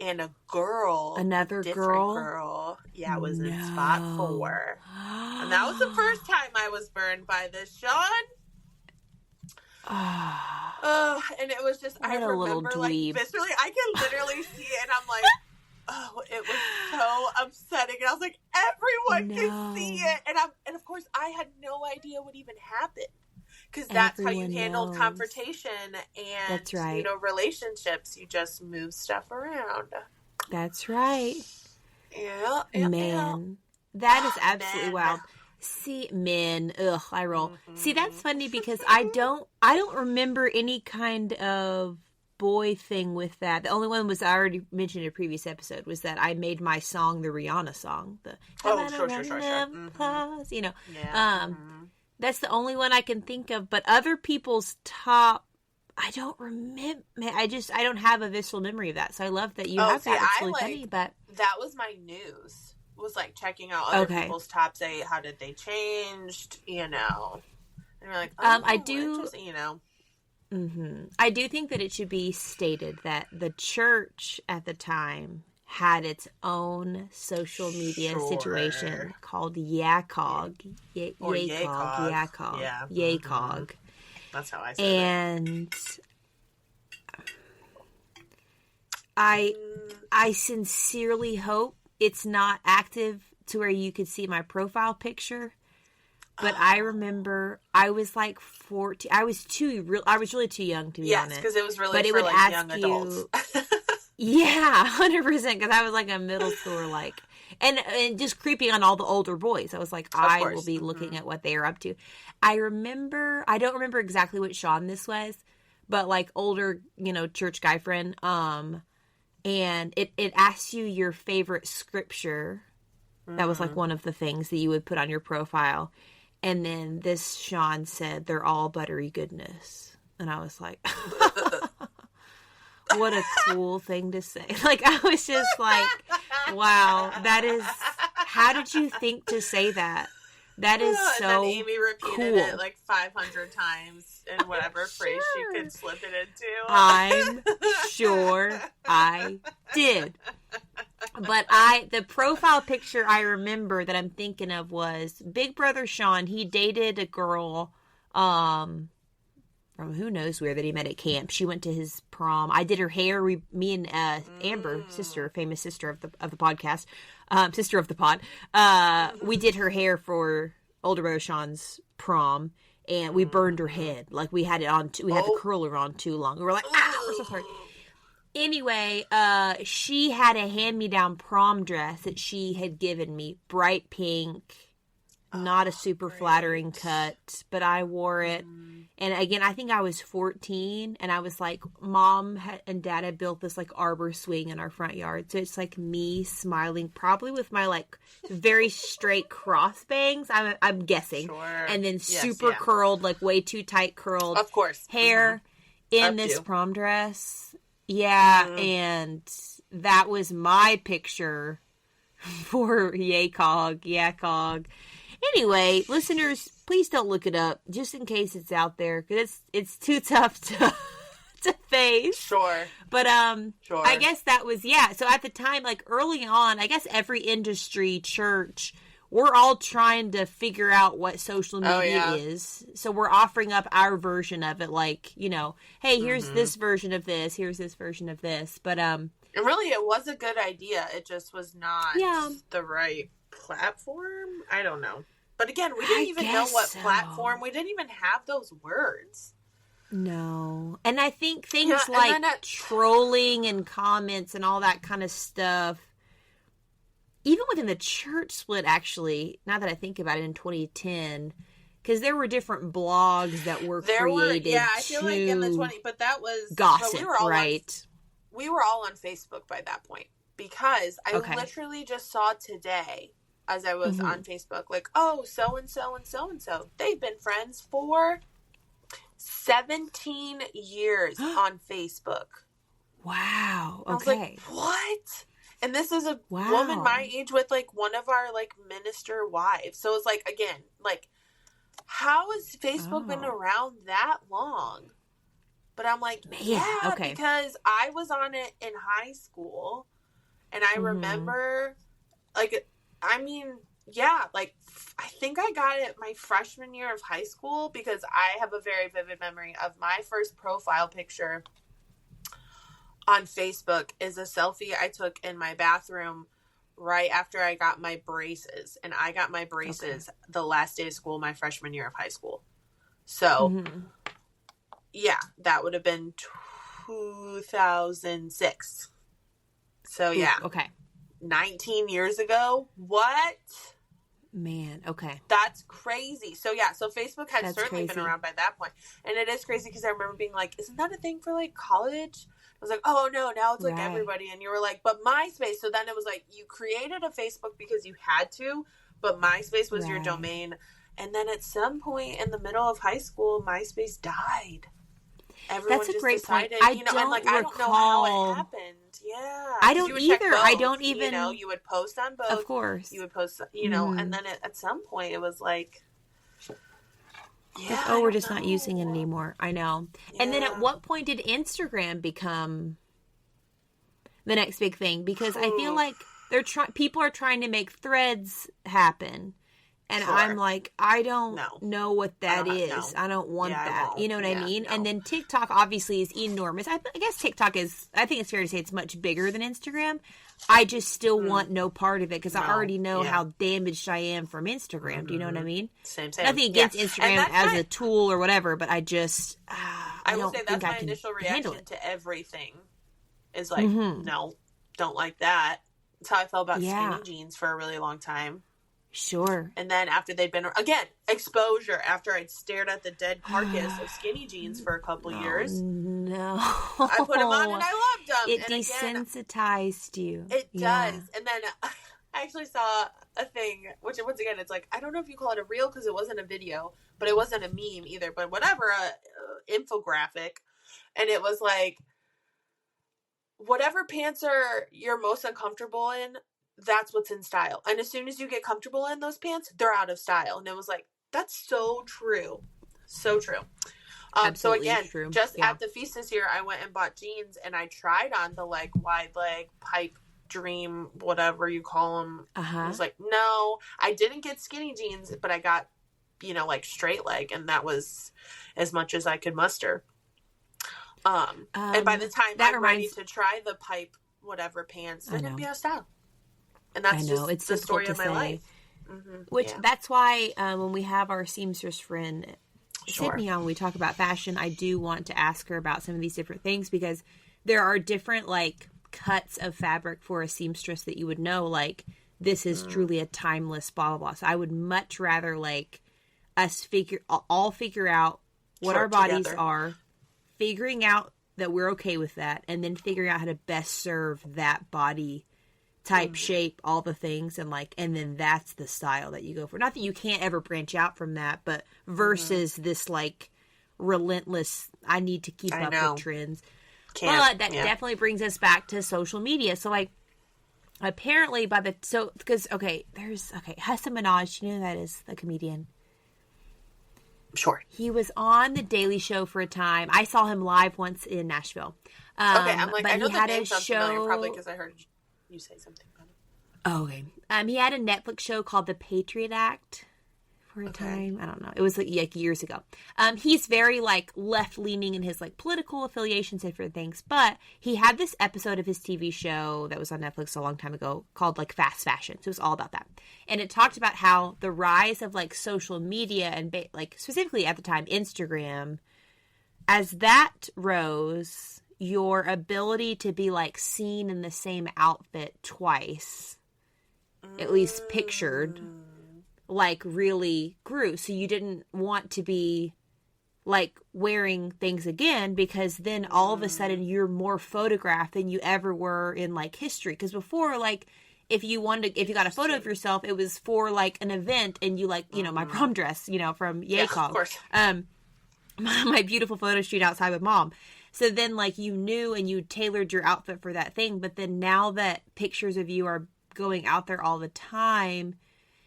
and a girl, Another a different girl, was in spot 4. And that was the first time I was burned by this, Sean. And it was just, What I a little remember, like, dweeb. viscerally, I can literally see it, and I'm like, oh, it was so upsetting. And I was like, everyone can see it. And of course, I had no idea what even happened. Because that's how you handle confrontation and, that's right. Relationships. You just move stuff around. That's right. Yeah. Man, that is absolutely wild. See, men, I roll. Mm-hmm. See, that's funny because I don't remember any kind of boy thing with that. The only one was, I already mentioned in a previous episode, was that I made my song the Rihanna song. Sure. Mm-hmm. You know. Yeah. That's the only one I can think of, but other people's top, I don't remember. I don't have a visceral memory of that. So I love that you have that. It's really funny, but that was my news. Was like checking out other people's top 8. How did they change? You know, and you're like, I do. You know, I do think that it should be stated that the church at the time had its own social media situation called YACOG. YACOG. Yeah. YACOG. That's how I said it. And I sincerely hope it's not active to where you could see my profile picture. But I remember I was like 14. I was really too young to be on it. Yes, because it was really but for it would like ask young adults. Yeah, 100%. Because I was like a middle schooler, like, and just creeping on all the older boys. I was like, I will be looking at what they are up to. I don't remember exactly what Sean this was, but like older, church guy friend. And it asks you your favorite scripture. That was like one of the things that you would put on your profile. And then this Sean said, they're all buttery goodness. And I was like, what a cool thing to say. Like, I was just like, wow, how did you think to say that? That is so cool. And then Amy repeated it like 500 times in whatever phrase she could slip it into. I'm sure I did. But the profile picture I remember that I'm thinking of was Big Brother Sean. He dated a girl from who knows where that he met at camp. She went to his prom. I did her hair. Me and Amber, famous sister of the podcast, sister of the pod. We did her hair for older brother Sean's prom, and we burned her head. Like we had it on. We had the curler on too long. We were like, we're so sorry. Anyway, she had a hand-me-down prom dress that she had given me, bright pink, not a super flattering cut, but I wore it. And again, I think I was 14, and I was like, Mom and Dad had built this like arbor swing in our front yard. So it's like me smiling, probably with my like very straight cross bangs, I'm guessing. Sure. And then super curled, like way too tight curled, of course, hair in this prom dress. Yeah, and that was my picture for YACOG. Anyway, listeners, please don't look it up, just in case it's out there, because it's too tough to face. Sure. But sure. I guess that was, so at the time, like early on, I guess every industry, church, we're all trying to figure out what social media is. So we're offering up our version of it, like, hey, here's this version of this, here's this version of this. But really, it was a good idea. It just was not the right platform. I don't know. But again, we didn't even know what platform. We didn't even have those words. No. And I think things like trolling and comments and all that kind of stuff, even within the church split, actually, now that I think about it, in 2010, because there were different blogs that were created I feel like in the 20, but that was gossip, right? We were all on Facebook by that point, because I literally just saw today, as I was on Facebook, like, oh, so-and-so and so-and-so, they've been friends for 17 years on Facebook. Wow. Okay. I was like, what? And this is a woman my age with, like, one of our, like, minister wives. So it's like, again, like, how has Facebook been around that long? But I'm like, okay. because I was on it in high school, and I remember, like, I mean, like, I think I got it my freshman year of high school, because I have a very vivid memory of my first profile picture on Facebook is a selfie I took in my bathroom right after I got my braces. And I got my braces the last day of school, my freshman year of high school. So, yeah, that would have been 2006. So, yeah. Okay. 19 years ago. What? Man, okay. That's crazy. So, yeah, so Facebook had certainly crazy. been around by that point. And it is crazy because I remember being like, isn't that a thing for, like, college? I was like, oh, no, now it's, like, everybody. And you were like, but MySpace. So then it was like, you created a Facebook because you had to, but MySpace was your domain. And then at some point in the middle of high school, MySpace died. Everyone That's a just great decided, point. you know, and, like, I don't know how it happened. Yeah. I don't either. I don't even. You know, you would post on both. Of course. You would post, you know, and then at some point it was like, like, we're just not using it anymore. I know. Yeah. And then at what point did Instagram become the next big thing? Because I feel like people are trying to make threads happen. And I'm like, I don't know what that is. I don't want that. You know what I mean? No. And then TikTok obviously is enormous. I guess TikTok is, I think it's fair to say it's much bigger than Instagram. I just still want no part of it because I already know how damaged I am from Instagram. Do you know what I mean? Same. Nothing against Instagram as a tool or whatever, but I just, I will say that's my initial reaction to everything is like, no, don't like that. That's how I felt about skinny jeans for a really long time. Sure. And then after they'd been, again, exposure, after I'd stared at the dead carcass of skinny jeans for a couple years. No. I put them on and I loved them. It desensitized you. It does. And then I actually saw a thing, which once again, it's like, I don't know if you call it a reel because it wasn't a video, but it wasn't a meme either, but whatever, infographic. And it was like, whatever pants you're most uncomfortable in, that's what's in style. And as soon as you get comfortable in those pants, they're out of style. And it was like, that's so true. So true. So again, just at the feast this year, I went and bought jeans and I tried on the like wide leg pipe dream, whatever you call them. I was like, no, I didn't get skinny jeans, but I got, you know, like straight leg. And that was as much as I could muster. And by the time I'm ready to try the pipe, whatever pants, they're going to be out of style. And that's just it's the story of my life. Which that's why when we have our seamstress friend Sydney on, we talk about fashion, I do want to ask her about some of these different things because there are different like cuts of fabric for a seamstress that you would know like this is truly a timeless blah blah blah. So I would much rather like us figure out what our bodies are, figuring out that we're okay with that, and then figuring out how to best serve that body type, shape, all the things, and then that's the style that you go for. Not that you can't ever branch out from that, but versus this like relentless, I need to keep up with trends. But that definitely brings us back to social media. So like, apparently Hassan Minaj, you know who that is, the comedian. Sure. He was on The Daily Show for a time. I saw him live once in Nashville. I'm like, I know the name sounds familiar, probably because I heard you say something about it. Oh, okay. He had a Netflix show called The Patriot Act for a time. I don't know. It was like years ago. He's very like left leaning in his like political affiliations and different things. But he had this episode of his TV show that was on Netflix a long time ago called like Fast Fashion. So it was all about that. And it talked about how the rise of like social media and like specifically at the time Instagram, as that rose, your ability to be like seen in the same outfit twice, at least pictured, like really grew. So you didn't want to be like wearing things again because then all of a sudden you're more photographed than you ever were in like history. Because before, like if you got a photo of yourself, it was for like an event and you like, you know, my prom dress, you know, from Yacog. Of course. My beautiful photo shoot outside with mom. So then, like, you knew and you tailored your outfit for that thing. But then now that pictures of you are going out there all the time,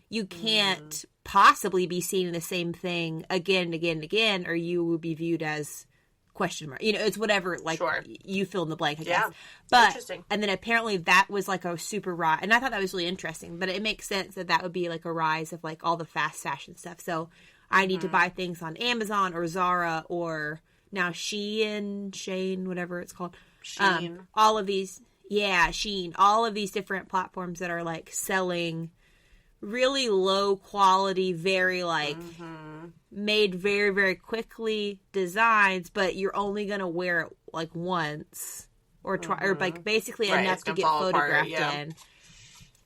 you can't possibly be seen in the same thing again and again and again, or you will be viewed as question mark. You know, it's whatever, like, Sure. you fill in the blank, I guess. Yeah. But, Interesting. and then apparently that was, like, a super rise. And I thought that was really interesting. But it makes sense that would be, like, a rise of, like, all the fast fashion stuff. So I need to buy things on Amazon or Zara or now Shane, whatever it's called. Shein. All of these, Shein. All of these different platforms that are, like, selling really low quality, very, like, made very, very quickly designs, but you're only going to wear it, like, once or try, or, like, basically Right, enough it's to gonna get fall apart, photographed yeah. in.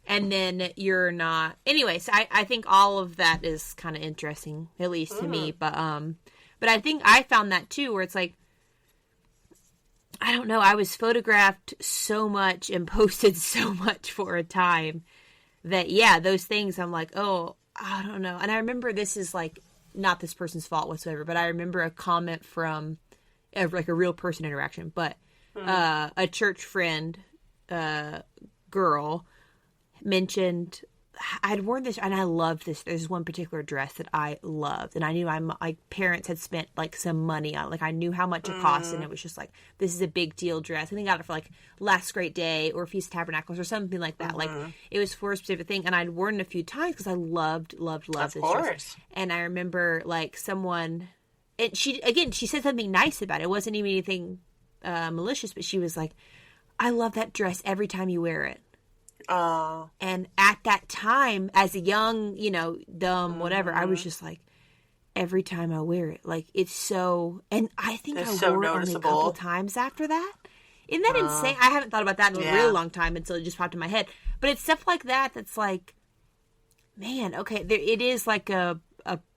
And then you're not... Anyways, I think all of that is kind of interesting, at least to me. But I think I found that, too, where it's like, I don't know, I was photographed so much and posted so much for a time that, those things, I'm like, oh, I don't know. And I remember this is, like, not this person's fault whatsoever, but I remember a comment from, like, a real person interaction, but a church friend, girl, mentioned, I'd worn this, and I loved this. There's one particular dress that I loved, and I knew my parents had spent, like, some money on it. Like, I knew how much it cost, and it was just like, this is a big deal dress. I think I got it for, like, Last Great Day or Feast of Tabernacles or something like that. Like, it was for a specific thing, and I'd worn it a few times because I loved this dress. And I remember, like, someone, and she said something nice about it. It wasn't even anything malicious, but she was like, I love that dress every time you wear it. And at that time, as a young, you know, dumb, whatever, I was just like, every time I wear it, like, it's so, and I think It's I so wore it only a noticeable. couple times after that. Isn't that insane? I haven't thought about that in a really long time until it just popped in my head. But it's stuff like that that's like, man, okay, it is like a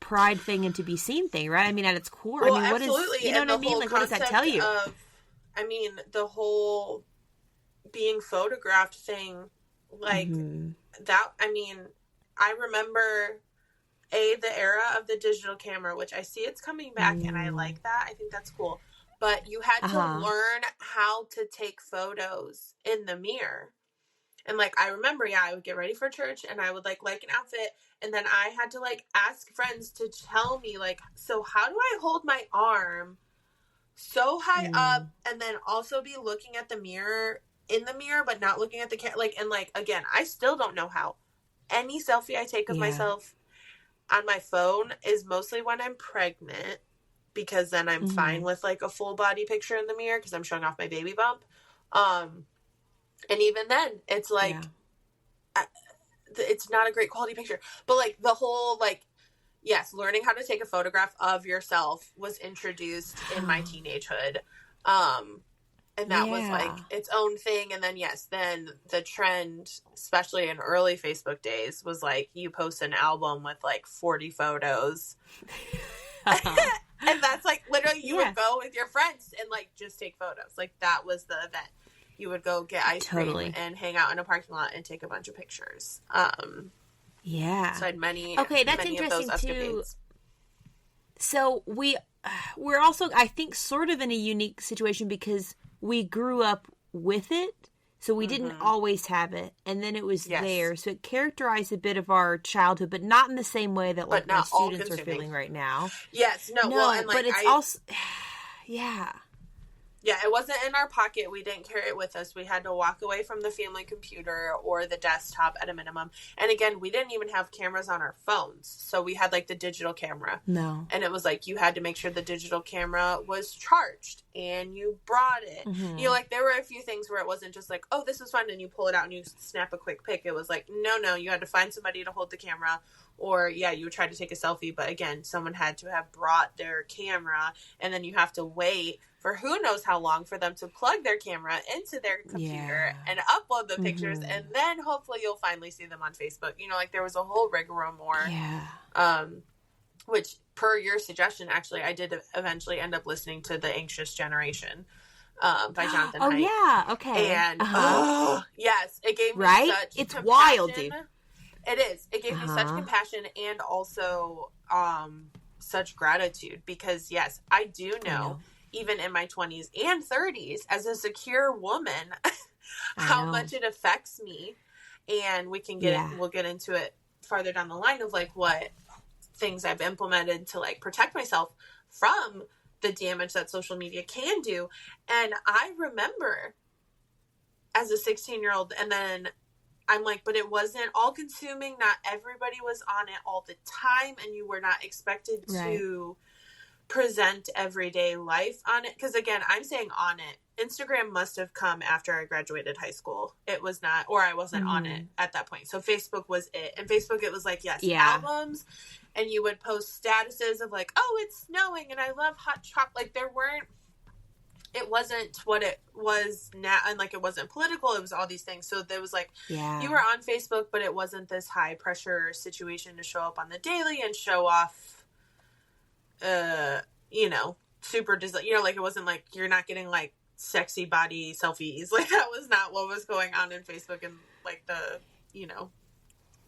pride thing and to be seen thing, right? I mean, at its core, Well, I mean, what absolutely. is, you know And what I the mean? whole Like, what does that tell you? I mean, the whole being photographed thing, like, that, I mean, I remember, the era of the digital camera, which I see it's coming back, and I like that. I think that's cool. But you had to learn how to take photos in the mirror. And, like, I remember, I would get ready for church, and I would, like an outfit, and then I had to, like, ask friends to tell me, like, so how do I hold my arm so high up, and then also be looking at the mirror, in the mirror, but not looking at the camera, like, and, like, again, I still don't know how. Any selfie I take of myself on my phone is mostly when I'm pregnant, because then I'm fine with, like, a full body picture in the mirror, because I'm showing off my baby bump. And even then, it's like, it's not a great quality picture. But, like, the whole, like, yes, learning how to take a photograph of yourself was introduced in my teenagehood. And that was, like, its own thing. And then, then the trend, especially in early Facebook days, was, like, you post an album with, like, 40 photos. And that's, like, literally you would go with your friends and, like, just take photos. Like, that was the event. You would go get ice cream and hang out in a parking lot and take a bunch of pictures. So I had many that's many interesting, of those too. escapades. So we're also, I think, sort of in a unique situation because we grew up with it, so we didn't always have it, and then it was there, so it characterized a bit of our childhood, but not in the same way that, like, my students are feeling right now. Yes, no, well, and, like, but it's also, Yeah, it wasn't in our pocket. We didn't carry it with us. We had to walk away from the family computer or the desktop at a minimum. And again, we didn't even have cameras on our phones. So we had, like, the digital camera. No. And it was like, you had to make sure the digital camera was charged and you brought it. You know, like, there were a few things where it wasn't just like, oh, this is fun, and you pull it out and you snap a quick pic. It was like, no, you had to find somebody to hold the camera. Or, you would try to take a selfie, but again, someone had to have brought their camera, and then you have to wait for who knows how long for them to plug their camera into their computer and upload the pictures, and then hopefully you'll finally see them on Facebook. You know, like, there was a whole rigmarole which, per your suggestion, actually, I did eventually end up listening to The Anxious Generation by Jonathan Haidt. Oh, yeah, okay. And, yes, it gave me such It's compassion. wild, dude. It is. It gave me such compassion and also such gratitude because, yes, I do know, even in my 20s and 30s, as a secure woman, how much it affects me. And we can we'll get into it farther down the line of, like, what things I've implemented to, like, protect myself from the damage that social media can do. And I remember as a 16-year-old, and then I'm like, but it wasn't all consuming. Not everybody was on it all the time, and you were not expected to present everyday life on it. Because again, I'm saying on it. Instagram must have come after I graduated high school. It was not, or I wasn't on it at that point. So Facebook was it. And Facebook, it was like, albums. And you would post statuses of like, oh, it's snowing and I love hot chocolate. Like it wasn't what it was now. And like, it wasn't political. It was all these things. So there was like, you were on Facebook, but it wasn't this high pressure situation to show up on the daily and show off, super, like it wasn't like, you're not getting like sexy body selfies. Like that was not what was going on in Facebook in like the,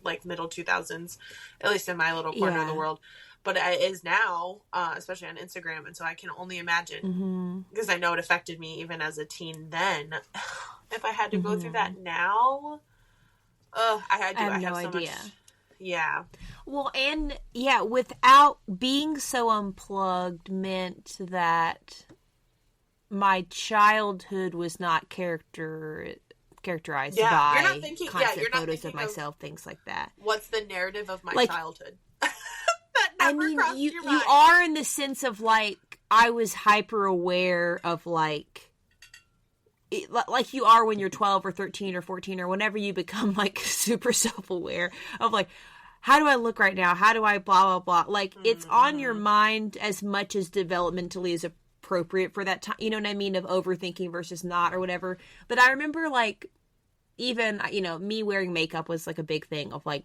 like middle 2000s, at least in my little corner of the world. But it is now, especially on Instagram. And so I can only imagine, because I know it affected me even as a teen then. If I had to go through that now, I have no idea. Yeah. Well, and without being so unplugged meant that my childhood was not characterized by you're not thinking, constant photos of myself, things like that. What's the narrative of my childhood? You are in the sense of like, I was hyper aware of like you are when you're 12 or 13 or 14 or whenever you become like super self-aware of like, how do I look right now? How do I blah, blah, blah. Like it's on your mind as much as developmentally is appropriate for that time. You know what I mean? Of overthinking versus not or whatever. But I remember like, even, me wearing makeup was like a big thing of like,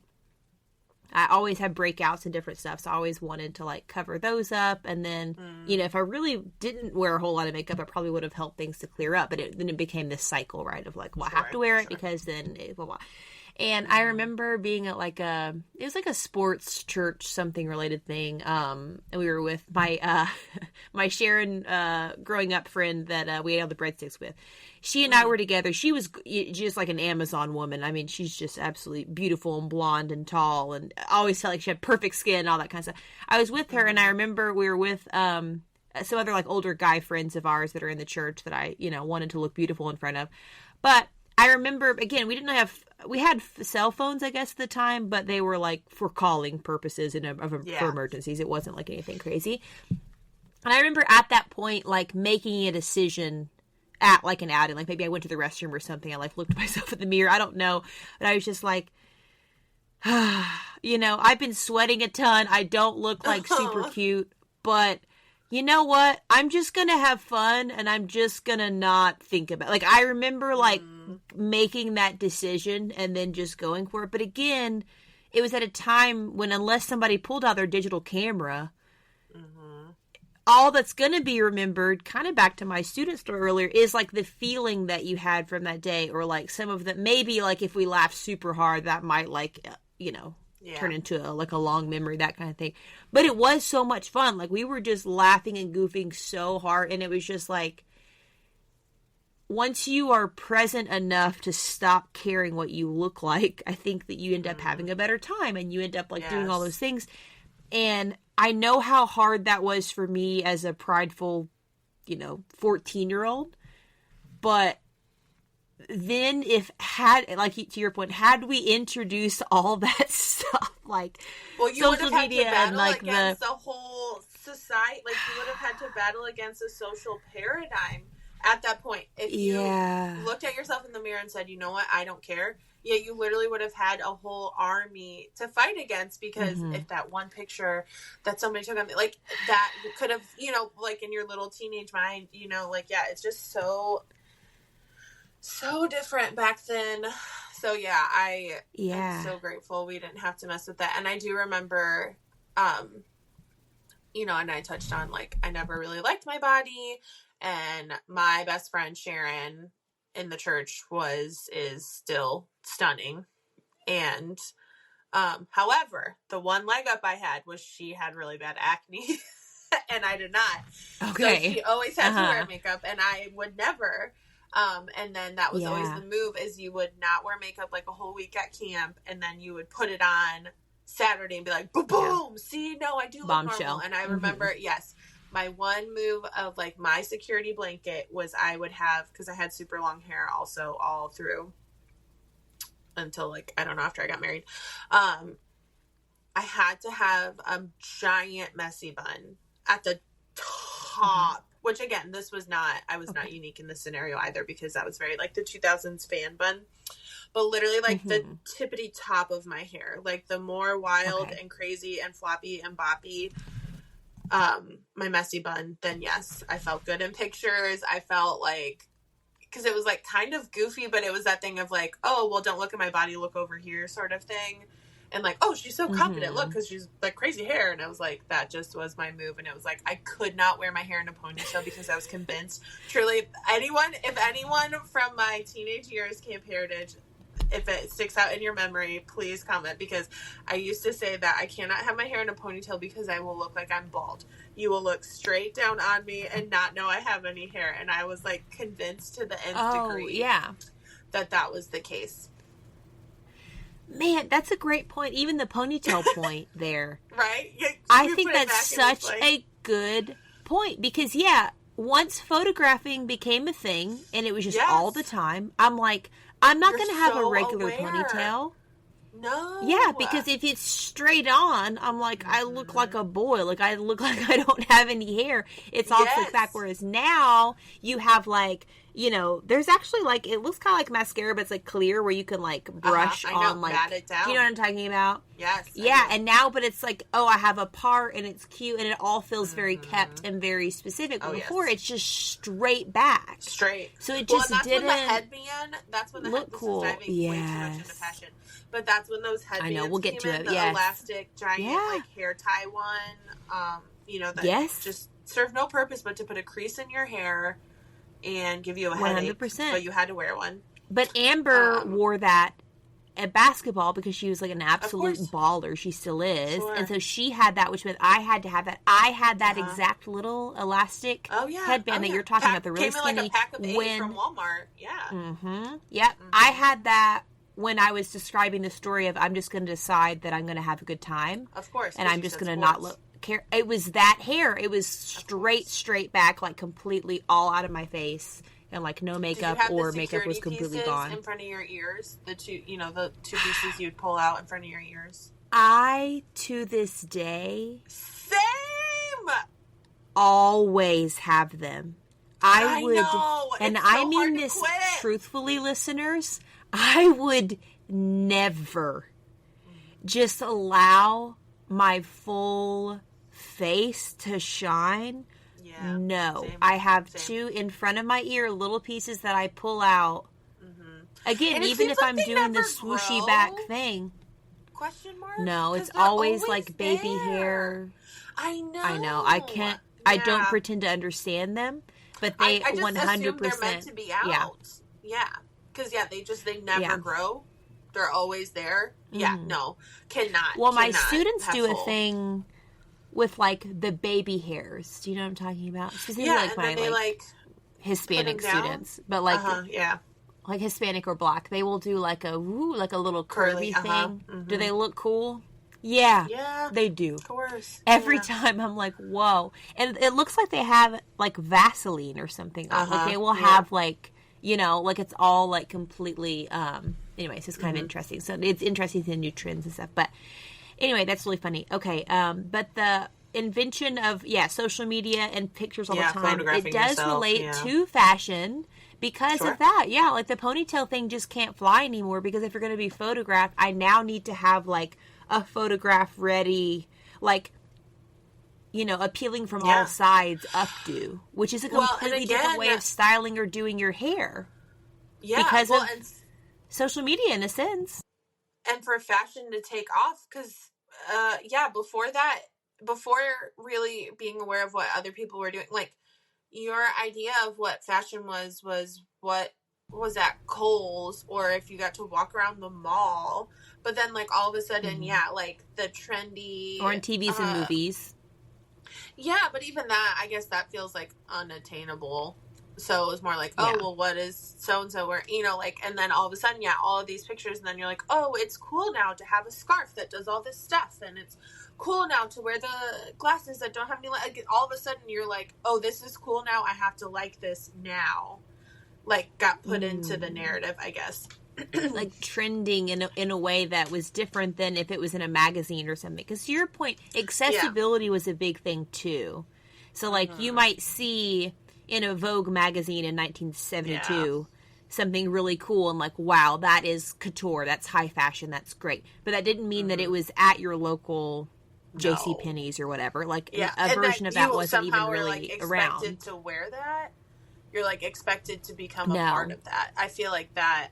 I always had breakouts and different stuff. So I always wanted to like cover those up. And then, if I really didn't wear a whole lot of makeup, it probably would have helped things to clear up. But then it became this cycle, right? Of like, well, I have to wear it because then blah, blah. And I remember being at like it was like a sports church, something related thing. And we were with my, my Sharon, growing up friend that, we ate all the breadsticks with. She and I were together. She was just like an Amazon woman. I mean, she's just absolutely beautiful and blonde and tall, and I always felt like she had perfect skin and all that kind of stuff. I was with her, and I remember we were with, some other like older guy friends of ours that are in the church that I, wanted to look beautiful in front of. But I remember, again, we had cell phones, I guess, at the time, but they were like for calling purposes for emergencies. It wasn't like anything crazy. And I remember at that point, like making a decision at like an outing, like maybe I went to the restroom or something. I like looked at myself in the mirror. I don't know. But I was just like, I've been sweating a ton. I don't look like super cute, but you know what? I'm just going to have fun and I'm just going to not think about it. Like, I remember like making that decision and then just going for it. But again, it was at a time when unless somebody pulled out their digital camera, all that's going to be remembered, kind of back to my student story earlier, is like the feeling that you had from that day, or like some of that, maybe like if we laughed super hard, that might like, turn into a long memory, that kind of thing. But it was so much fun. Like we were just laughing and goofing so hard. And it was just like, once you are present enough to stop caring what you look like, I think that you end up having a better time and you end up like doing all those things. And I know how hard that was for me as a prideful, 14-year-old. But then to your point, had we introduced all that stuff, like social media and like the whole society, like you would have had to battle against a social paradigm at that point. If you looked at yourself in the mirror and said, you know what, I don't care. Yeah, you literally would have had a whole army to fight against, because if that one picture that somebody took on, like that could have, like in your little teenage mind, it's just so different back then. So I'm so grateful we didn't have to mess with that. And I do remember, and I touched on like, I never really liked my body, and my best friend Sharon in the church is still stunning. And however, the one leg up I had was she had really bad acne and I did not. Okay. So she always had to wear makeup and I would never. And then that was always the move, is you would not wear makeup like a whole week at camp, and then you would put it on Saturday and be like, boom, see, no, I do look normal. And I remember, my one move of like my security blanket was I would have, because I had super long hair also all through until like, I don't know, after I got married. I had to have a giant messy bun at the top, which again, I was not unique in this scenario either, because that was very like the 2000s fan bun, but literally like the tippity top of my hair, like the more wild and crazy and floppy and boppy my messy bun, then yes, I felt good in pictures. I felt like, because it was like kind of goofy, but it was that thing of like, oh, well, don't look at my body, look over here sort of thing. And like, oh, she's so confident, look, because she's like crazy hair. And I was like, that just was my move. And it was like, I could not wear my hair in a ponytail because I was convinced, truly, if anyone from my teenage years, Camp Heritage, if it sticks out in your memory, please comment, because I used to say that I cannot have my hair in a ponytail because I will look like I'm bald. You will look straight down on me and not know I have any hair. And I was like convinced to the nth degree that was the case. Man, that's a great point. Even the ponytail point there. Right? I think that's such a good point, because once photographing became a thing and it was just all the time, I'm like, I'm not going to have a regular ponytail. No. Yeah, because if it's straight on, I'm like, I look like a boy. Like, I look like I don't have any hair. It's all slicked back. Whereas now, you have, like, you know, there's actually, like, it looks kind of like mascara, but it's, like, clear, where you can, like, brush on, like, pat it down. You know what I'm talking about? Yes. Yeah, and now, but it's like, oh, I have a part, and it's cute, and it all feels very kept and very specific. But before, it's just straight back. Straight. So it just didn't that's when the look cool. Way too much into fashion. But that's when those headbands we'll get to it. The elastic, giant, like, hair tie one, you know, that just served no purpose but to put a crease in your hair and give you a headache. 100%. But you had to wear one. But Amber wore that at basketball because she was like an absolute baller. She still is. Sure. And so she had that, which meant I had to have that. I had that exact little elastic headband that you're talking about, the really skinny. Like a pack of 8 from Walmart. Yeah. Mm-hmm. Yep. Mm-hmm. I had that when I was describing the story of I'm just going to decide that I'm going to have a good time. Of course. And I'm just going to not care. It was that hair. It was straight back, like completely all out of my face. And like no makeup, or makeup was completely gone. In front of your ears, the two pieces you'd pull out in front of your ears. I, to this day, always have them. I would, know. And it's I so mean this truthfully, listeners. I would never just allow my full face to shine. Yeah, no, same, I have two in front of my ear, little pieces that I pull out. Mm-hmm. Again, even if I'm doing the swooshy back thing. Question mark? No, it's always like baby hair. I know. I can't. Yeah. I don't pretend to understand them, but they 100%. They're meant to be out. Yeah. Because they never grow. They're always there. Mm-hmm. Yeah. No, cannot. Well, my students do a thing with like the baby hairs. Do you know what I'm talking about? Specifically like my like Hispanic students, but like like Hispanic or Black, they will do like a little curly thing. Mm-hmm. Do they look cool? Yeah, they do. Of course. Every time I'm like, whoa, and it looks like they have like Vaseline or something. Like they will have like, you know, like it's all like completely. Anyways, it's kind of interesting. So it's interesting the new trends and stuff, but. Anyway, that's really funny. Okay, but the invention of, social media and pictures all the time, it does relate to fashion because of that. Yeah, like the ponytail thing just can't fly anymore because if you're going to be photographed, I now need to have like a photograph ready, like, you know, appealing from all sides updo, which is a completely different way of styling or doing your hair. Yeah, because of social media in a sense. And for fashion to take off, because, before really being aware of what other people were doing, like, your idea of what fashion was what was at Kohl's, or if you got to walk around the mall, but then, like, all of a sudden, like, the trendy... Or in TVs and movies. Yeah, but even that, I guess that feels, like, unattainable. So it was more like, oh, well, what is so-and-so wearing? You know, like, and then all of a sudden, all of these pictures, and then you're like, oh, it's cool now to have a scarf that does all this stuff, and it's cool now to wear the glasses that don't have any, like, all of a sudden you're like, oh, this is cool now, I have to like this now. Like, got put into the narrative, I guess. Like, trending in a way that was different than if it was in a magazine or something. Because to your point, accessibility was a big thing, too. So, like, you might see in a Vogue magazine in 1972 something really cool and like, wow, that is couture, that's high fashion, that's great. But that didn't mean that it was at your local JCPenney's or whatever. Like, a version of that wasn't even really around. Expected to wear that. You're like expected to become a part of that. I feel like that.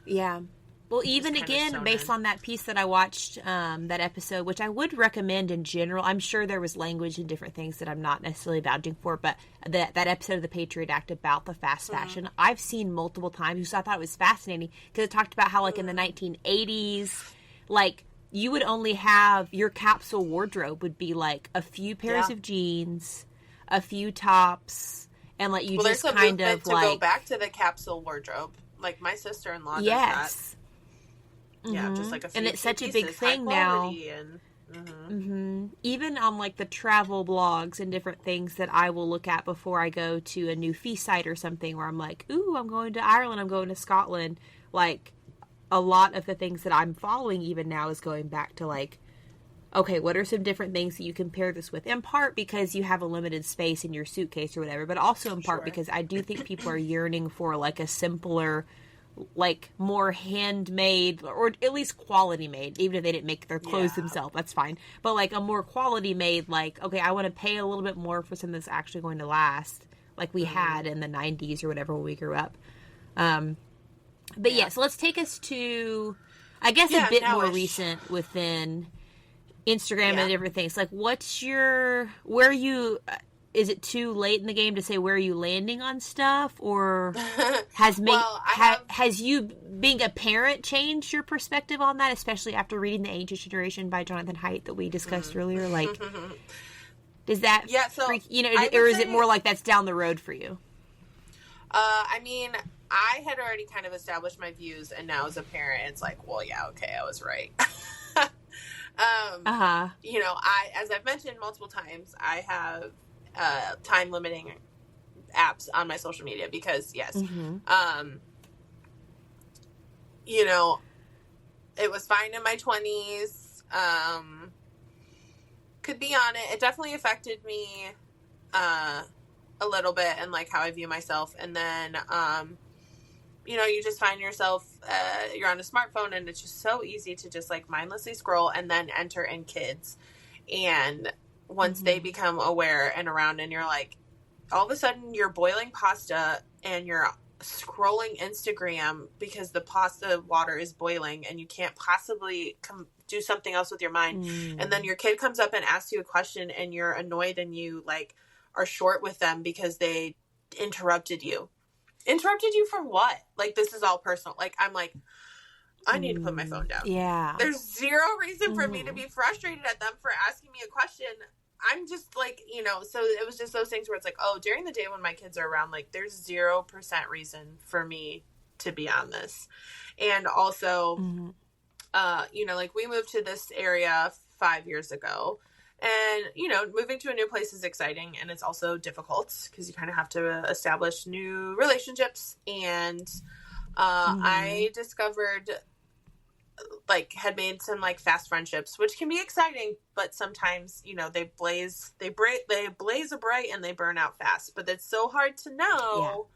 Yeah. Well, even again, based on that piece that I watched, that episode, which I would recommend in general, I'm sure there was language and different things that I'm not necessarily vouching for, but that episode of the Patriot Act about the fast fashion, I've seen multiple times, so I thought it was fascinating, because it talked about how, like, in the 1980s, like, you would only have, your capsule wardrobe would be, like, a few pairs of jeans, a few tops, and, like, you just kind of, like... to go back to the capsule wardrobe. Like, my sister-in-law does that. Yeah, just like a few and it's such a big pieces, thing now. And, Even on like the travel blogs and different things that I will look at before I go to a new feast site or something, where I'm like, ooh, I'm going to Ireland, I'm going to Scotland. Like, a lot of the things that I'm following even now is going back to like, okay, what are some different things that you can pair this with? In part because you have a limited space in your suitcase or whatever, but also in part because I do think people are yearning for like a simpler, like, more handmade, or at least quality made, even if they didn't make their clothes themselves, that's fine. But, like, a more quality made, like, okay, I want to pay a little bit more for something that's actually going to last, like we had in the 90s or whatever when we grew up. But yeah, so let's take us to, I guess, a bit more recent within Instagram and different things. Like, what's your, where you... Is it too late in the game to say where are you landing on stuff, or has you being a parent changed your perspective on that, especially after reading The Ancient Generation by Jonathan Haidt that we discussed earlier? Like, does that freak, you know, or is it more like that's down the road for you? I mean, I had already kind of established my views, and now as a parent, it's like, well, yeah, okay, I was right. You know, as I've mentioned multiple times, I have time limiting apps on my social media because you know, it was fine in my 20s, could be on it. It definitely affected me a little bit, and like how I view myself. And then you know, you just find yourself you're on a smartphone, and it's just so easy to just like mindlessly scroll and then enter in kids. And once they become aware and around, and you're like, all of a sudden you're boiling pasta and you're scrolling Instagram because the pasta water is boiling and you can't possibly do something else with your mind. And then your kid comes up and asks you a question, and you're annoyed, and you like are short with them because they interrupted you. Interrupted you for what? Like, this is all personal. Like, I'm like, I need to put my phone down. Yeah. There's zero reason for me to be frustrated at them for asking me a question. I'm just like, you know, so it was just those things where it's like, oh, during the day when my kids are around, like, there's 0% reason for me to be on this. And also, you know, like, we moved to this area 5 years ago. And, you know, moving to a new place is exciting, and it's also difficult because you kind of have to establish new relationships. And I discovered, like, had made some like fast friendships, which can be exciting, but sometimes, you know, they blaze a bright and they burn out fast. But it's so hard to know.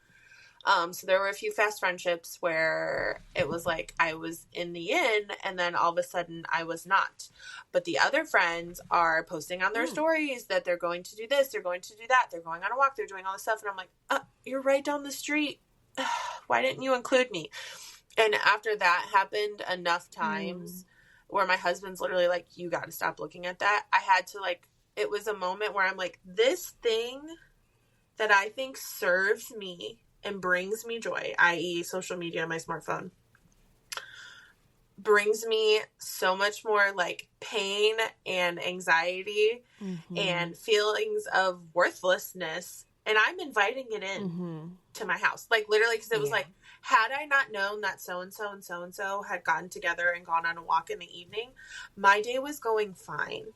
So there were a few fast friendships where it was like I was in the in, and then all of a sudden I was not. But the other friends are posting on their stories that they're going to do this, they're going to do that, they're going on a walk, they're doing all this stuff. And I'm like, you're right down the street. Why didn't you include me? And after that happened enough times where my husband's literally like, you got to stop looking at that. I had to, like, it was a moment where I'm like, this thing that I think serves me and brings me joy, i.e. social media on my smartphone, brings me so much more like pain and anxiety and feelings of worthlessness And I'm inviting it in to my house. Like, literally, because it was like, had I not known that so-and-so and so-and-so had gotten together and gone on a walk in the evening, my day was going fine.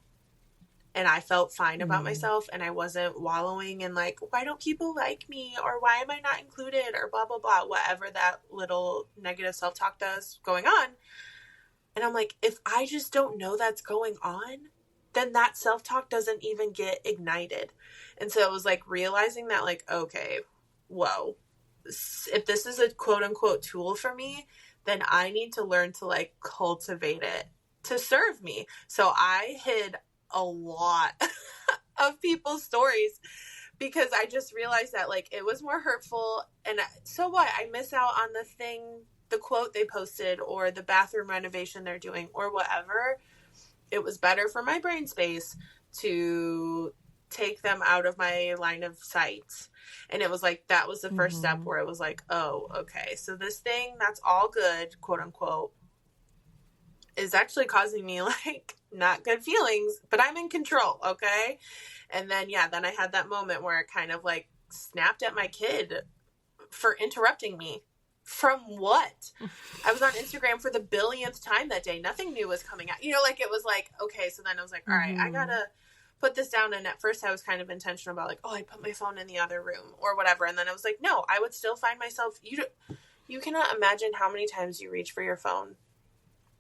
And I felt fine about myself, and I wasn't wallowing in, like, why don't people like me? Or why am I not included? Or blah, blah, blah, whatever that little negative self-talk does going on. And I'm like, if I just don't know that's going on, then that self-talk doesn't even get ignited. And so it was like realizing that, like, okay, whoa, if this is a quote unquote tool for me, then I need to learn to, like, cultivate it to serve me. So I hid a lot of people's stories because I just realized that, like, it was more hurtful. And so what? I miss out on the quote they posted, or the bathroom renovation they're doing, or whatever. It was better for my brain space to take them out of my line of sight. And it was like, that was the first step where it was like, oh, okay, so this thing that's all good, quote unquote, is actually causing me, like, not good feelings, but I'm in control. Okay. And then, then I had that moment where it kind of, like, snapped at my kid for interrupting me. From what? I was on Instagram for the billionth time that day. Nothing new was coming out. You know, like, it was like, okay, so then I was like, all right, I gotta put this down. And at first I was kind of intentional about, like, oh, I put my phone in the other room or whatever. And then I was like, no, I would still find myself, you cannot imagine how many times you reach for your phone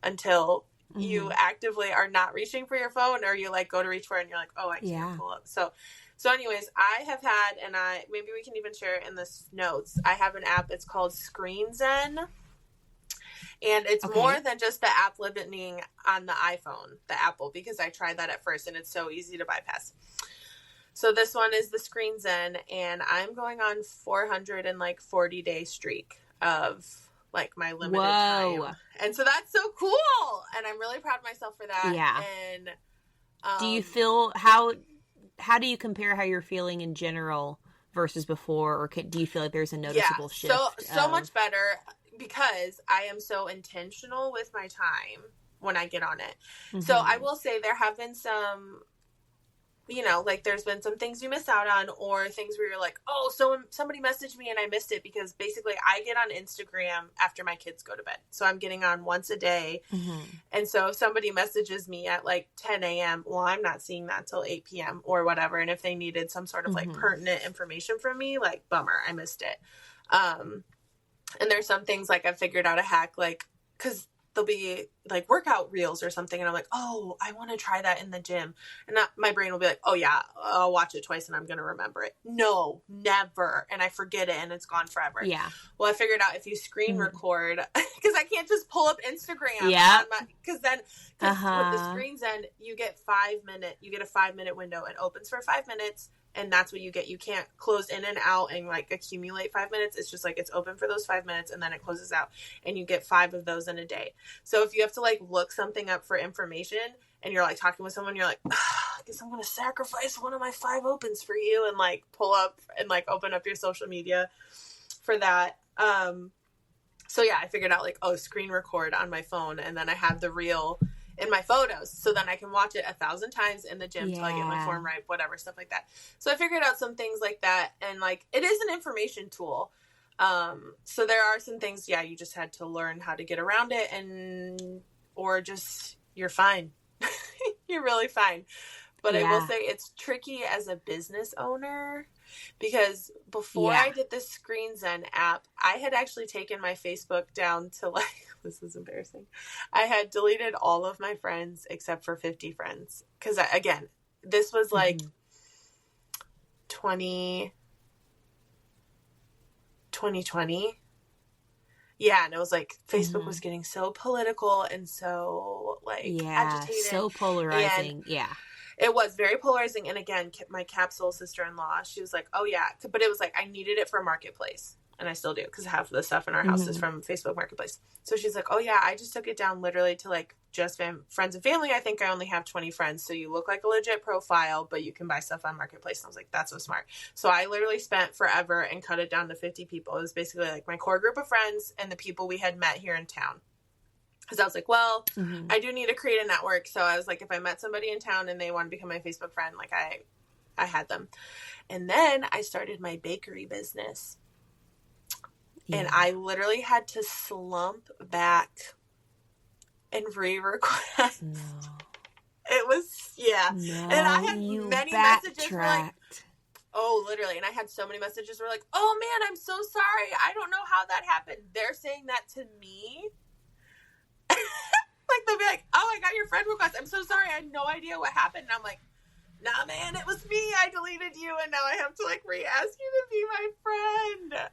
until you actively are not reaching for your phone, or you, like, go to reach for it and you're like, oh, I can't pull up. So anyways, I have had, and maybe we can even share it in the notes, I have an app. It's called Screen Zen. And it's more than just the app limiting on the iPhone, the Apple, because I tried that at first and it's so easy to bypass. So this one is the Screen Zen, and I'm going on 440-day streak of, like, my limited time. And so that's so cool. And I'm really proud of myself for that. Yeah. And do you feel, how do you compare how you're feeling in general versus before, or do you feel like there's a noticeable shift? So much better, because I am so intentional with my time when I get on it. So I will say there have been some, you know, like, there's been some things you miss out on, or things where you're like, oh, so somebody messaged me and I missed it, because basically I get on Instagram after my kids go to bed. So I'm getting on once a day. And so if somebody messages me at, like, 10 a.m., well, I'm not seeing that till 8 p.m. or whatever. And if they needed some sort of, like, pertinent information from me, like, bummer, I missed it. And there's some things, like, I've figured out a hack, like, because there'll be, like, workout reels or something, and I'm like, oh, I want to try that in the gym. And my brain will be like, oh, yeah, I'll watch it twice and I'm going to remember it. No, never. And I forget it and it's gone forever. Yeah. Well, I figured out if you screen record, because I can't just pull up Instagram. Yeah. Because then, with the Screen Zen, you get a 5-minute window. It opens for 5 minutes. And that's what you get. You can't close in and out and, like, accumulate 5 minutes. It's just, like, it's open for those 5 minutes and then it closes out. And you get 5 of those in a day. So if you have to, like, look something up for information and you're, like, talking with someone, you're like, I guess I'm going to sacrifice one of my 5 opens for you, and, like, pull up and, like, open up your social media for that. So, yeah, I figured out, like, screen record on my phone, and then I have the reel in my photos, so then I can watch it 1,000 times in the gym till I get my form right, whatever, stuff like that. So I figured out some things like that, and, like, it is an information tool. So there are some things, you just had to learn how to get around it, or just, you're fine. You're really fine. But I will say it's tricky as a business owner, because before I did this Screen Zen app, I had actually taken my Facebook down to, like, this is embarrassing. I had deleted all of my friends except for 50 friends. Because, again, this was like 2020. Yeah, and it was like Facebook was getting so political and so, like, agitated. So polarizing. And it was very polarizing. And again, my capsule sister-in-law, she was like, oh, yeah. But it was like, I needed it for a marketplace. And I still do, because half of the stuff in our house is from Facebook Marketplace. So she's like, oh, yeah, I just took it down literally to, like, just friends and family. I think I only have 20 friends. So you look like a legit profile, but you can buy stuff on Marketplace. And I was like, that's so smart. So I literally spent forever and cut it down to 50 people. It was basically, like, my core group of friends and the people we had met here in town. Because I was like, well, I do need to create a network. So I was like, if I met somebody in town and they want to become my Facebook friend, like, I had them. And then I started my bakery business. Yeah. And I literally had to slump back and re-request. No. It was, yeah. No, and I had many messages were like, oh, literally. And I had so many messages were like, oh man, I'm so sorry. I don't know how that happened. They're saying that to me. Like, they'll be like, oh, I got your friend request. I'm so sorry. I had no idea what happened. And I'm like, nah, man, it was me. I deleted you. And now I have to, like, re-ask you to be my friend.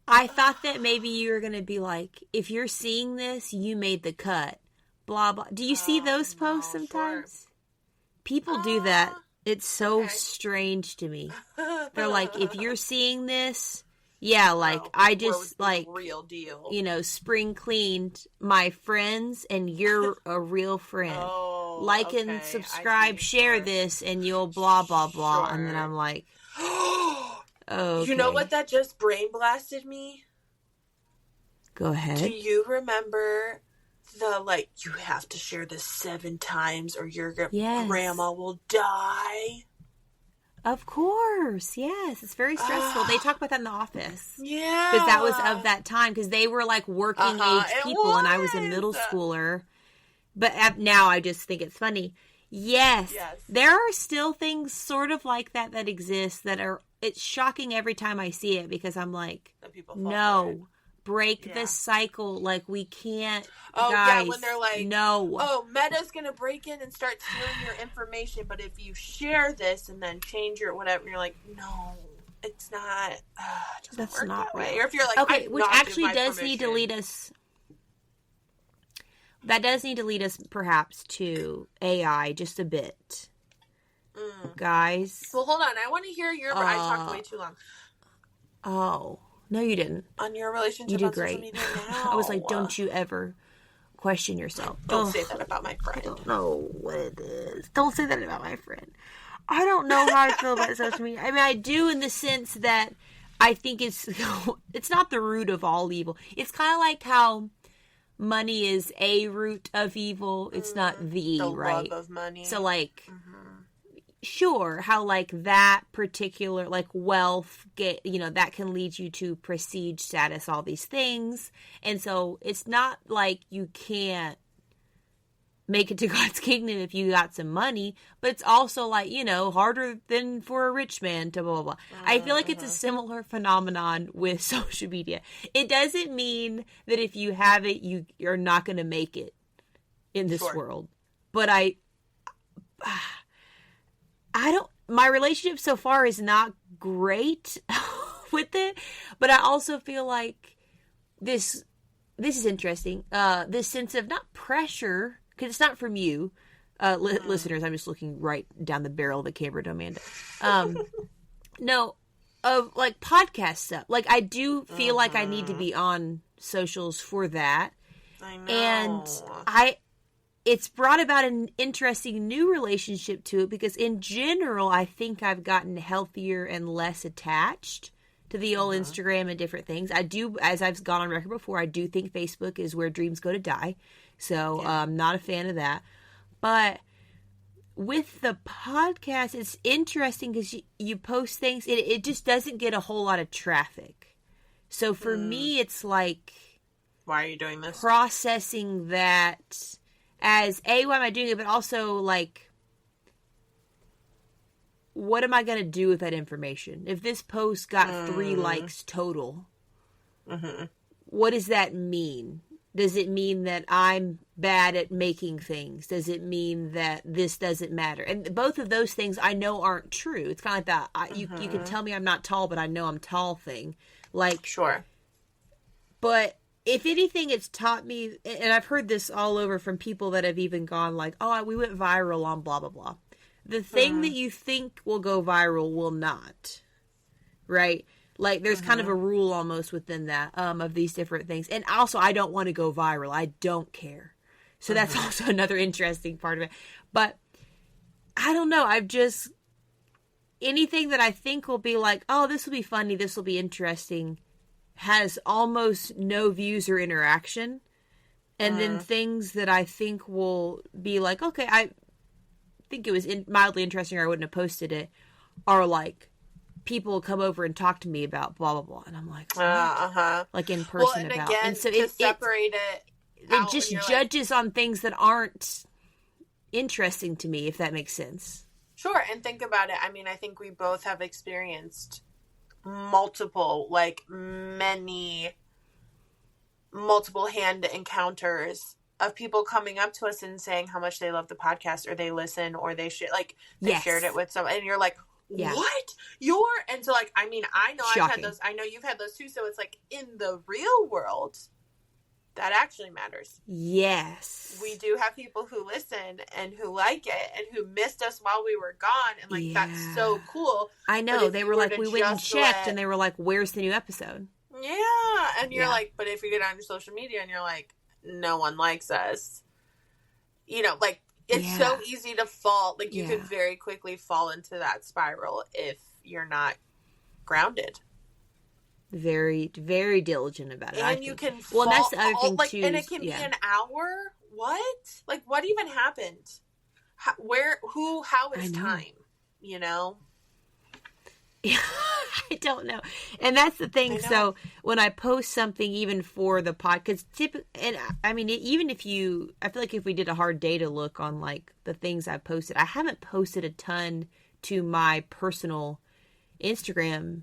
I thought that maybe you were going to be like, if you're seeing this, you made the cut. Blah, blah. Do you see those posts sometimes? Sure. People do that. It's so strange to me. They're like, if you're seeing this, yeah, like, I just, like, real deal. You know, spring cleaned my friends, and you're a real friend. Like and subscribe, share this, and you'll blah, blah, blah. Sure. And then I'm like, okay. You know what that just brain blasted me? Go ahead. Do you remember the, like, you have to share this 7 times or your grandma will die? Of course, yes. It's very stressful. They talk about that in The Office. Yeah. Because that was of that time. Because they were, like, working age people, and I was a middle schooler. But now I just think it's funny. Yes. There are still things sort of like that exist that are, it's shocking every time I see it, because I'm like, no. Break the cycle. Like, we can't. Oh, guys, yeah, when they're like, no. Oh, Meta's gonna break in and start stealing your information, but if you share this and then change your whatever, you're like, no, it's not. That's not right. Or if you're like, okay, which actually does need to lead us. That does need to lead us, perhaps, to AI just a bit, guys. Well, hold on. I want to hear your. I talked way too long. Oh. No, you didn't. On your relationship, you did great. I was like, don't you ever question yourself. Don't say that about my friend. I don't know what it is. Don't say that about my friend. I don't know how I feel about social media. I mean, I do in the sense that I think it's not the root of all evil. It's kind of like how money is a root of evil. It's not the right? Love of money. So, like... Sure, how, like, that particular, like, wealth, that can lead you to prestige status, all these things. And so it's not like you can't make it to God's kingdom if you got some money, but it's also, like, harder than for a rich man to blah, blah, blah. I feel like it's a similar phenomenon with social media. It doesn't mean that if you have it, you're not going to make it in this world. But my relationship so far is not great with it, but I also feel like this is interesting. This sense of not pressure, because it's not from you, listeners. I'm just looking right down the barrel of the camera to Amanda. No, of like podcast stuff. Like, I do feel like I need to be on socials for that. I know. And it's brought about an interesting new relationship to it, because in general, I think I've gotten healthier and less attached to the old Instagram and different things. I do, as I've gone on record before, I do think Facebook is where dreams go to die. So I'm not a fan of that. But with the podcast, it's interesting because you post things. It just doesn't get a whole lot of traffic. So for me, it's like... Why are you doing this? Processing that... As, why am I doing it? But also, like, what am I going to do with that information? If this post got 3 likes total, what does that mean? Does it mean that I'm bad at making things? Does it mean that this doesn't matter? And both of those things I know aren't true. It's kind of like that, you can tell me I'm not tall, but I know I'm tall thing. Like, sure. But... If anything, it's taught me, and I've heard this all over from people that have even gone like, oh, we went viral on blah, blah, blah. The thing that you think will go viral will not, right? Like, there's kind of a rule almost within that, of these different things. And also, I don't want to go viral. I don't care. So that's also another interesting part of it. But, I don't know. Anything that I think will be like, oh, this will be funny, this will be interesting, has almost no views or interaction. And then things that I think will be like, okay, think it was mildly interesting or I wouldn't have posted it, are like, people come over and talk to me about blah, blah, blah. And I'm like, what? Like in person well, and about. Again, and so to separate it just judges on things that aren't interesting to me, if that makes sense. Sure. And think about it. I mean, I think we both have experienced multiple hand encounters of people coming up to us and saying how much they love the podcast, or they listen, or they should they shared it with someone, and you're like, what? And so like, I mean, I know Shocking. I've had those, I know you've had those too. So it's like, in the real world, that actually matters. Yes. We do have people who listen and who like it and who missed us while we were gone. And like, that's so cool. I know. They were like, we went and checked and they were like, where's the new episode? Yeah. And you're like, but if you get on your social media and you're like, no one likes us, you know, like, it's so easy to fall. Like, you could very quickly fall into that spiral if you're not grounded. Very, very diligent about it. And you can fall. Well, that's the other thing, like, too. And it can be an hour. What? Like, what even happened? How is time? You know? I don't know. And that's the thing. So when I post something, even for the podcast, and I mean, even if I feel like if we did a hard data look on like the things I've posted, I haven't posted a ton to my personal Instagram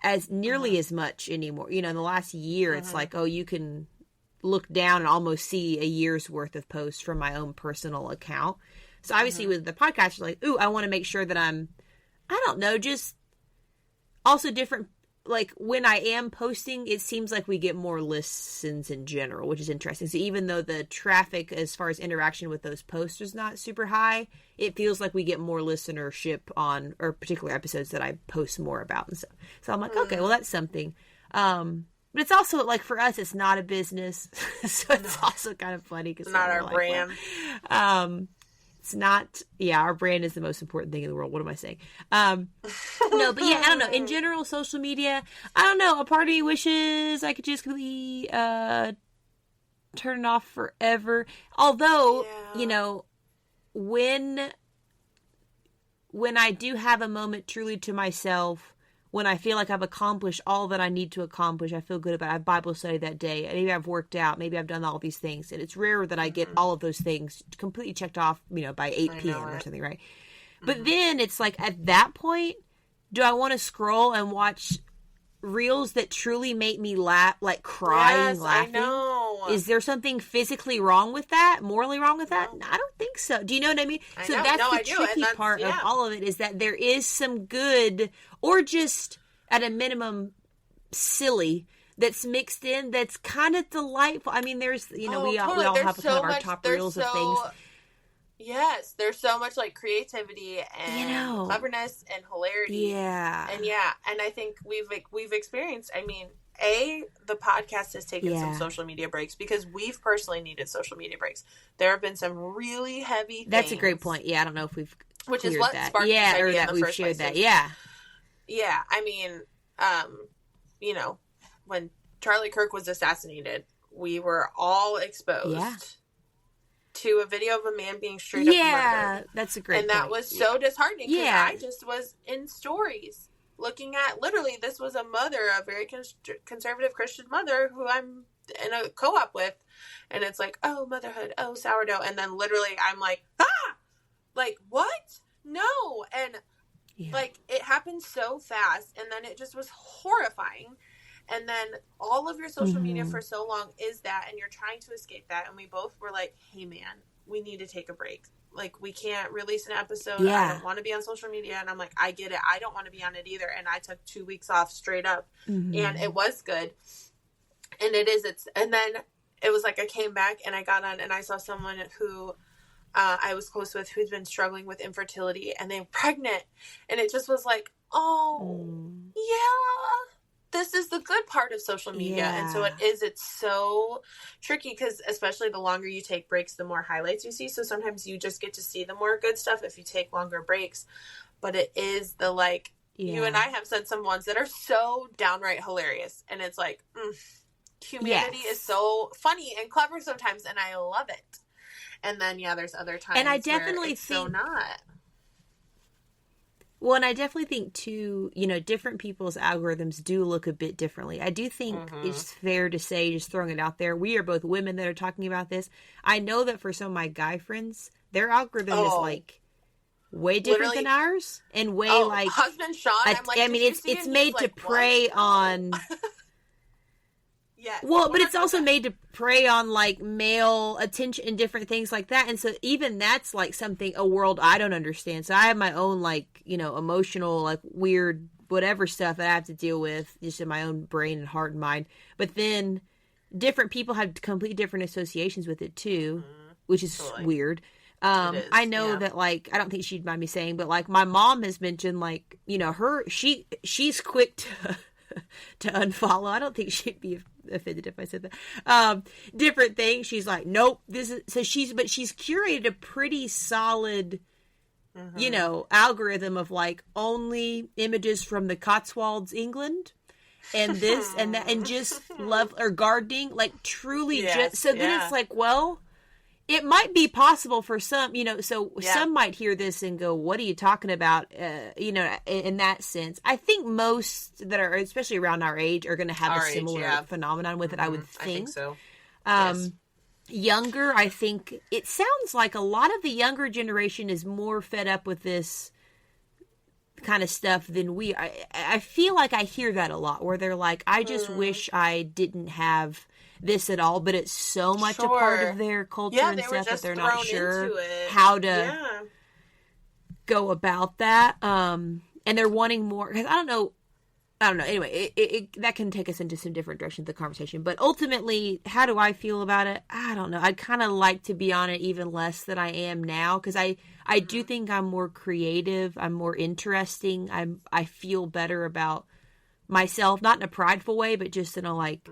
as nearly as much anymore. You know, in the last year, it's like, oh, you can look down and almost see a year's worth of posts from my own personal account. So obviously with the podcast, you're like, ooh, I want to make sure that I don't know, just also different, like when I am posting, it seems like we get more listens in general, which is interesting. So even though the traffic as far as interaction with those posts is not super high, it feels like we get more listenership on or particular episodes that I post more about and stuff. So I'm like, okay, well, that's something. But it's also like, for us, it's not a business. So it's also kind of funny because it's not our brand. It's not, our brand is the most important thing in the world. What am I saying? No, but I don't know. In general, social media, I don't know. A part of me wishes I could just completely turn it off forever. Although, you know, when I do have a moment truly to myself, when I feel like I've accomplished all that I need to accomplish, I feel good about it. I have Bible study that day. Maybe I've worked out. Maybe I've done all these things. And it's rare that I get all of those things completely checked off, you know, by 8 p.m. or something, right? But then it's like, at that point, do I want to scroll and watch reels that truly make me laugh, like crying, laughing? I know. Is there something physically wrong with that? Morally wrong with that? No. I don't think so. Do you know what I mean? So that's the tricky part of all of it, is that there is some good, or just at a minimum silly, that's mixed in, that's kind of delightful. I mean, there's, you know, we all have kind of our top reels of things. Yes, there's so much like creativity and cleverness and hilarity. Yeah. And I think we've experienced, I mean, the podcast has taken some social media breaks because we've personally needed social media breaks. There have been some really heavy things. That's a great point. Yeah, I don't know if we've Which is what that. sparked this idea or that in the we've first shared place. that. Yeah. Yeah, I mean, you know, when Charlie Kirk was assassinated, we were all exposed to a video of a man being straight up murdered. That's a great point. And that was so disheartening because I just was in stories looking at, literally, this was a mother, a very conservative Christian mother who I'm in a co-op with. And it's like, oh, motherhood, oh, sourdough. And then literally I'm like, like, what? No. And like, it happened so fast. And then it just was horrifying. And then all of your social media for so long is that, and you're trying to escape that. And we both were like, hey, man, we need to take a break. Like, we can't release an episode. I don't want to be on social media. And I'm like, I get it. I don't want to be on it either. And I took 2 weeks off straight up. And it was good. And and then it was like I came back and I got on and I saw someone who I was close with who's been struggling with infertility, and they were pregnant. And it just was like, this is the good part of social media. And so it's so tricky because especially the longer you take breaks, the more highlights you see. So sometimes you just get to see the more good stuff if you take longer breaks. But it is the like, you and I have said some ones that are so downright hilarious. And it's like, humanity is so funny and clever sometimes. And I love it. And then, yeah, there's other times and I where definitely it's so think, not. well, and I definitely think too, you know, different people's algorithms do look a bit differently. I do think it's fair to say, just throwing it out there, we are both women that are talking about this. I know that for some of my guy friends, their algorithm is like way different than ours, and way like husband Sean. I'm like, I mean, it's made to prey on. Yes. Well, but it's also made to prey on like male attention and different things like that. And so even that's like something, a world I don't understand. So I have my own like, you know, emotional, like weird, whatever stuff that I have to deal with just in my own brain and heart and mind. But then different people have completely different associations with it too, which is weird. I know that like, I don't think she'd mind me saying, but like my mom has mentioned like, you know, she's quick to unfollow. I don't think she'd be offended if I said that. Different things. She's like, nope, this is, so she's curated a pretty solid, you know, algorithm of like only images from the Cotswolds, England, and this and that, and just love or gardening, like truly just, so then it's like, well, it might be possible for some, you know, so some might hear this and go, what are you talking about? You know, in that sense, I think most that are, especially around our age, are going to have a similar phenomenon with it, I would think. I think so. Younger, I think, it sounds like a lot of the younger generation is more fed up with this kind of stuff than we are. I feel like I hear that a lot, where they're like, I just wish I didn't have this at all, but it's so much a part of their culture and stuff that they're not sure how to go about that. And they're wanting more, because I don't know. Anyway, it that can take us into some different directions of the conversation. But ultimately, how do I feel about it? I don't know. I'd kind of like to be on it even less than I am now, because I do think I'm more creative. I'm more interesting. I feel better about myself, not in a prideful way, but just in a like,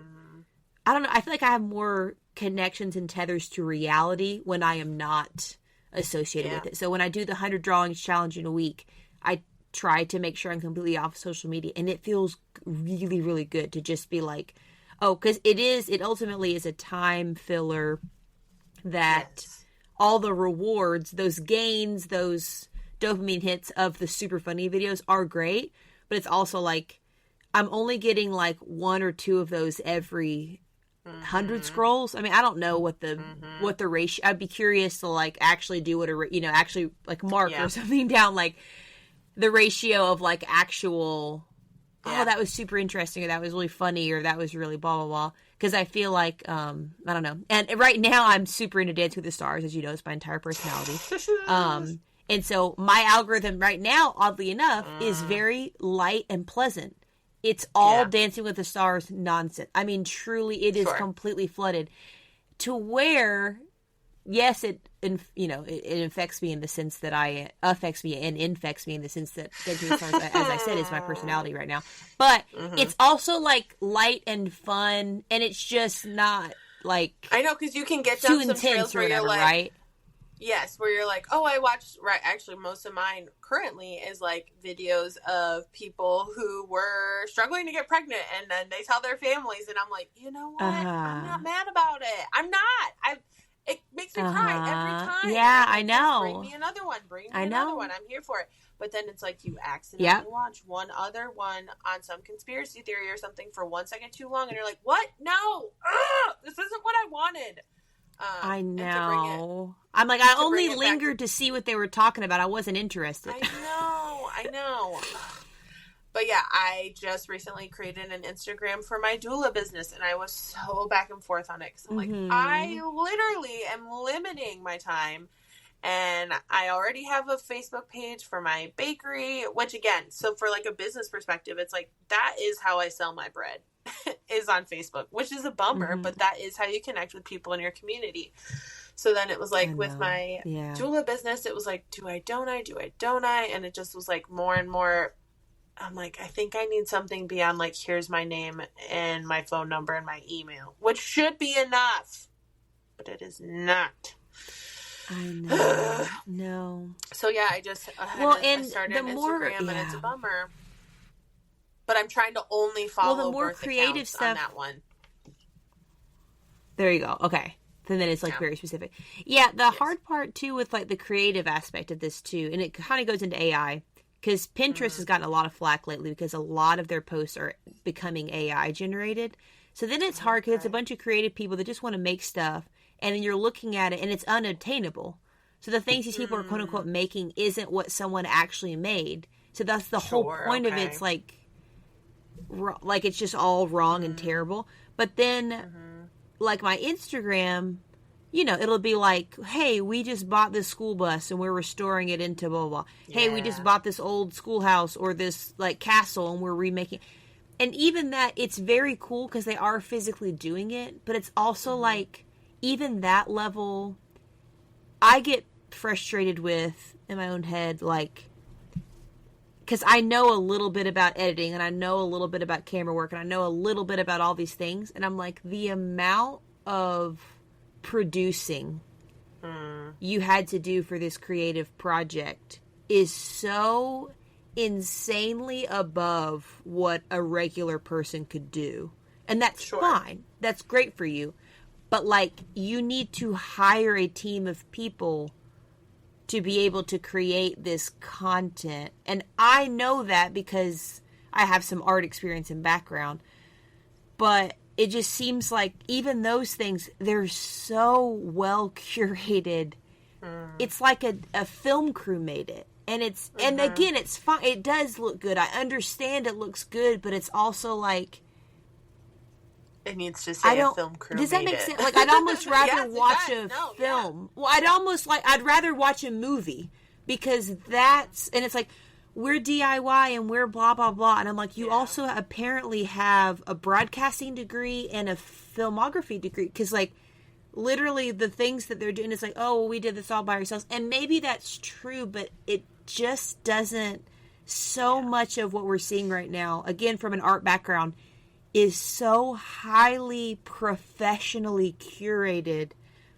I don't know. I feel like I have more connections and tethers to reality when I am not associated with it. So when I do the 100 drawings challenge in a week, I try to make sure I'm completely off social media, and it feels really, really good to just be like, oh, because it ultimately is a time filler that all the rewards, those gains, those dopamine hits of the super funny videos are great, but it's also like I'm only getting like one or two of those every 100 scrolls. I mean, I don't know what the ratio. I'd be curious to like actually do what actually like mark or something down, like the ratio of like actual. Oh, that was super interesting, or that was really funny, or that was really blah blah blah. Because I feel like I don't know. And right now I'm super into Dancing with the Stars, as you know, it's my entire personality. And so my algorithm right now, oddly enough, is very light and pleasant. It's all Dancing with the Stars nonsense. I mean, truly, it is completely flooded to where, yes, it affects me in the sense that affects me and infects me in the sense that Dancing with the Stars, as I said, is my personality right now. But it's also like light and fun, and it's just not like, I know, because you can get too down some intense trails or where whatever, you're like, right? Yes, where you're like, oh, I watched, actually, most of mine currently is like videos of people who were struggling to get pregnant, and then they tell their families, and I'm like, you know what? I'm not mad about it. I'm not. It makes me cry every time. Yeah, like, I know. Bring me another one. Another one. I'm here for it. But then it's like you accidentally watch one other one on some conspiracy theory or something for 1 second too long, and you're like, what? No! Ugh! This isn't what I wanted. I know. I'm like, I only lingered to see what they were talking about. I wasn't interested. I know. But yeah, I just recently created an Instagram for my doula business, and I was so back and forth on it, because I'm like, I literally am limiting my time, and I already have a Facebook page for my bakery, which again, so for like a business perspective, it's like, that is how I sell my bread. Is on Facebook, which is a bummer, but that is how you connect with people in your community. So then it was like with my doula business, it was like, do I, don't I? And it just was like more and more, I'm like, I think I need something beyond like, here's my name and my phone number and my email, which should be enough, but it is not. I know. No. So yeah, I just I started an Instagram, and it's a bummer. But I'm trying to only follow the more birth creative accounts stuff on that one. There you go. Okay. And then it's like very specific. Yeah, the hard part too with like the creative aspect of this too, and it kind of goes into AI, because Pinterest has gotten a lot of flack lately because a lot of their posts are becoming AI generated. So then it's hard because it's a bunch of creative people that just want to make stuff, and then you're looking at it and it's unattainable. So the things these people are quote unquote making isn't what someone actually made. So that's the whole point of it. It's like it's just all wrong and terrible. But then, like my Instagram, you know, it'll be like, hey, we just bought this school bus and we're restoring it into blah, blah, blah. Hey, we just bought this old schoolhouse or this, like, castle and we're remaking. And even that, it's very cool because they are physically doing it. But it's also, like, even that level, I get frustrated with, in my own head, like, because I know a little bit about editing and I know a little bit about camera work and I know a little bit about all these things. And I'm like, the amount of producing you had to do for this creative project is so insanely above what a regular person could do. And that's fine. That's great for you. But, like, you need to hire a team of people to be able to create this content. And I know that because I have some art experience and background. But it just seems like even those things, they're so well curated. It's like a film crew made it. And it's and again, it's fine. It does look good. I understand it looks good, but it's also like, it needs to say a film crew. Does that make sense? Like, I'd almost rather watch a film. Well, I'd rather watch a movie, because that's, and it's like, we're DIY and we're blah, blah, blah. And I'm like, you also apparently have a broadcasting degree and a filmography degree. Because, like, literally the things that they're doing, it's like, oh, well, we did this all by ourselves. And maybe that's true, but it just doesn't, so much of what we're seeing right now, again, from an art background, is so highly professionally curated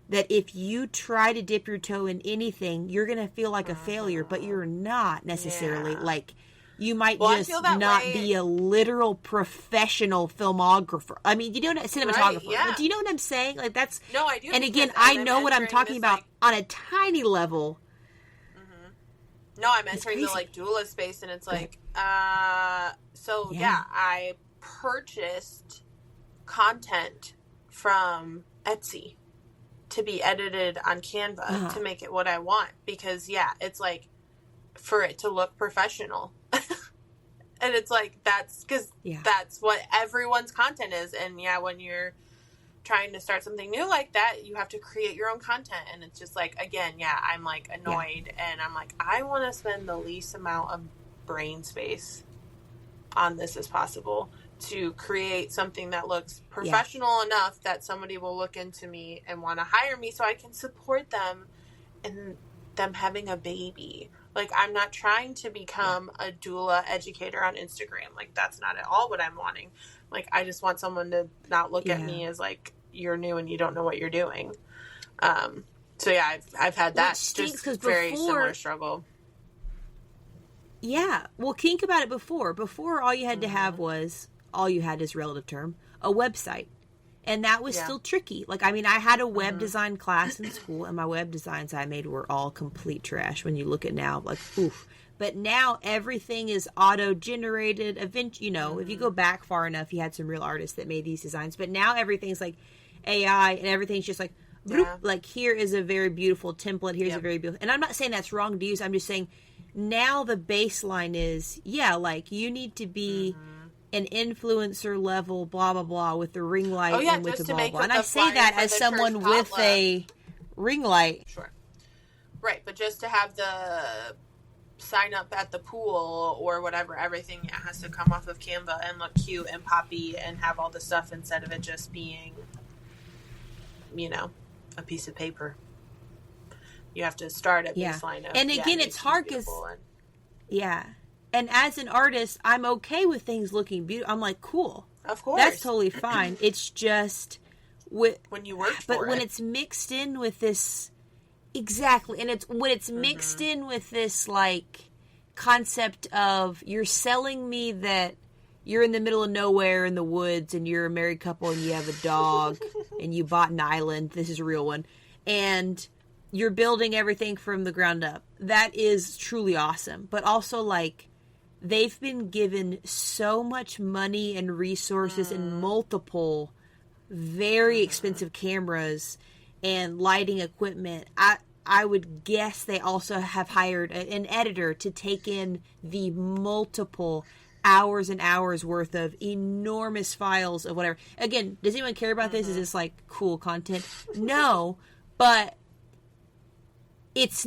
that if you try to dip your toe in anything, you're going to feel like a failure, but you're not necessarily. Like, you might just not be a literal professional filmographer. I mean, you know, cinematographer. Right, But do you know what I'm saying? Like, that's... No, I do. And again, I know what I'm talking about on a tiny level. No, I'm entering the, like, doula space, and it's like, I purchased content from Etsy to be edited on Canva to make it what I want, because it's like, for it to look professional. And it's like, that's because that's what everyone's content is. And when you're trying to start something new like that, you have to create your own content. And it's just like, again, I'm like annoyed, and I'm like, I want to spend the least amount of brain space on this as possible to create something that looks professional enough that somebody will look into me and want to hire me so I can support them in them having a baby. Like, I'm not trying to become a doula educator on Instagram. Like, that's not at all what I'm wanting. Like, I just want someone to not look at me as like, you're new and you don't know what you're doing. I've had that just very similar struggle. Yeah. Well, think about it before. Before, all you had to have was, all you had is relative term, a website. And that was still tricky. Like, I mean, I had a web design class in school, and my web designs I made were all complete trash. When you look at now, like, oof. But now everything is auto-generated. You know, if you go back far enough, you had some real artists that made these designs. But now everything's like AI, and everything's just like, bloop, like, here is a very beautiful template. Here's a very beautiful... And I'm not saying that's wrong to use. I'm just saying now the baseline is, like, you need to be... an influencer level, blah, blah, blah, with the ring light and with the blah, blah. And I say that as someone with a ring light. Sure. Right, but just to have the sign up at the pool or whatever, everything has to come off of Canva and look cute and poppy and have all the stuff instead of it just being, a piece of paper. You have to start at baseline of, and again, it's hard because, and as an artist, I'm okay with things looking beautiful. I'm like, cool. Of course. That's totally fine. It's just... when you work for it. But when it's mixed in with this... Exactly. And when it's mixed in with this, like, concept of, you're selling me that you're in the middle of nowhere in the woods and you're a married couple and you have a dog and you bought an island. This is a real one. And you're building everything from the ground up. That is truly awesome. But also, like, they've been given so much money and resources and multiple very expensive cameras and lighting equipment. I would guess they also have hired an editor to take in the multiple hours and hours worth of enormous files of whatever. Again, does anyone care about this? Is this like cool content? No, but that's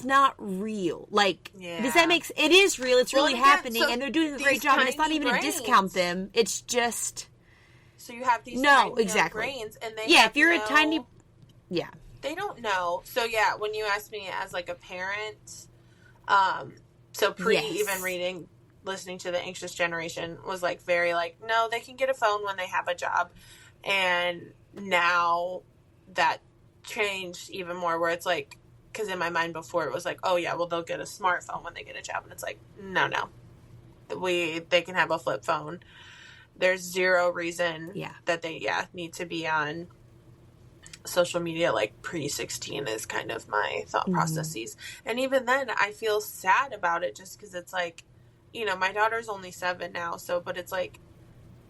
not real. Like, does that make sense? It is real. It's really happening, and they're doing a great job. And it's not even to discount them. It's just. So you have these tiny exactly. brains, and they if you're a tiny. Yeah. They don't know. So, yeah, when you asked me as, like, a parent, so even reading, listening to The Anxious Generation was, like, very, like, no, they can get a phone when they have a job. And now that changed even more where it's, like, because in my mind before it was, like, oh, yeah, well, they'll get a smartphone when they get a job. And it's, like, no. They can have a flip phone. There's zero reason that they, need to be on social media like pre-16 is kind of my thought processes. And even then I feel sad about it just because it's like, you know, my daughter's only 7 now, but it's like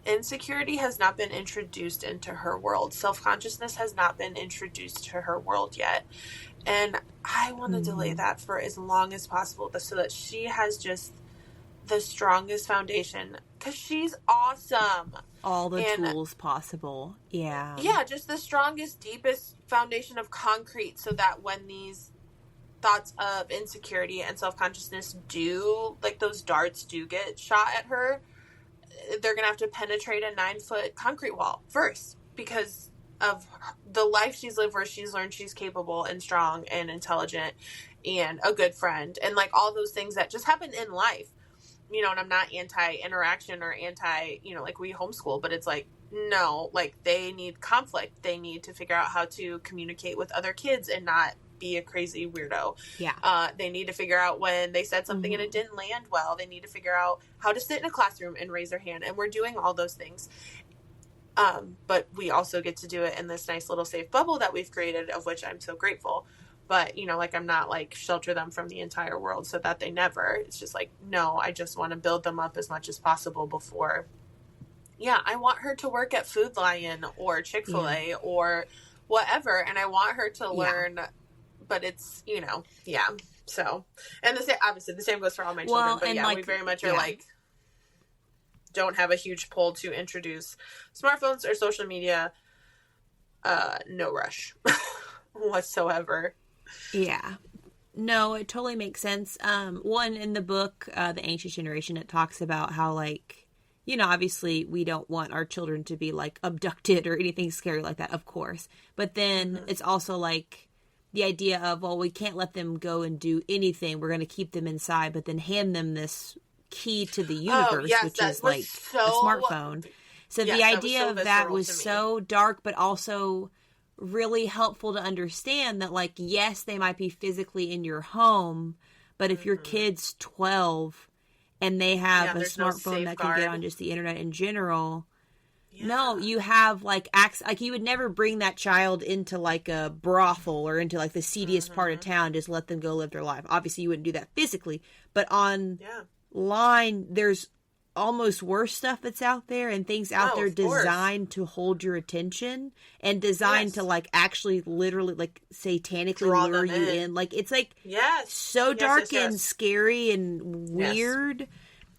insecurity has not been introduced into her world. Self-consciousness has not been introduced to her world yet. And I want to delay that for as long as possible so that she has just the strongest foundation because she's awesome. All the tools possible. Yeah. Yeah, just the strongest, deepest foundation of concrete so that when these thoughts of insecurity and self-consciousness like those darts do get shot at her, they're going to have to penetrate a 9-foot concrete wall first because of the life she's lived where she's learned she's capable and strong and intelligent and a good friend and like all those things that just happen in life. You know, and I'm not anti-interaction or like we homeschool, but it's like, no, like they need conflict. They need to figure out how to communicate with other kids and not be a crazy weirdo. Yeah. They need to figure out when they said something and it didn't land well. They need to figure out how to sit in a classroom and raise their hand. And we're doing all those things. But we also get to do it in this nice little safe bubble that we've created, of which I'm so grateful. But, you know, like I'm not like shelter them from the entire world so that they never. It's just like, no, I just want to build them up as much as possible before. Yeah, I want her to work at Food Lion or Chick-fil-A or whatever. And I want her to learn, but it's, you know, So, and obviously the same goes for all my children. But like, we very much are like, don't have a huge pull to introduce smartphones or social media. No rush whatsoever. Yeah. No, it totally makes sense. One in the book, The Anxious Generation, it talks about how, like, you know, obviously we don't want our children to be, like, abducted or anything scary like that, of course. But then it's also, like, the idea of, well, we can't let them go and do anything. We're going to keep them inside, but then hand them this key to the universe, which is, like, a smartphone. So the idea of that was so dark, but also really helpful to understand that, like, yes, they might be physically in your home, but if your kid's 12 and they have a smartphone that can get on just the internet in general, no, you have, like, access. Like, you would never bring that child into, like, a brothel or into, like, the seediest part of town, just let them go live their life. Obviously, you wouldn't do that physically, but online, there's almost worse stuff that's out there and things out there designed to hold your attention and designed to like actually literally like satanically lure you in. Like it's like so dark and scary and weird.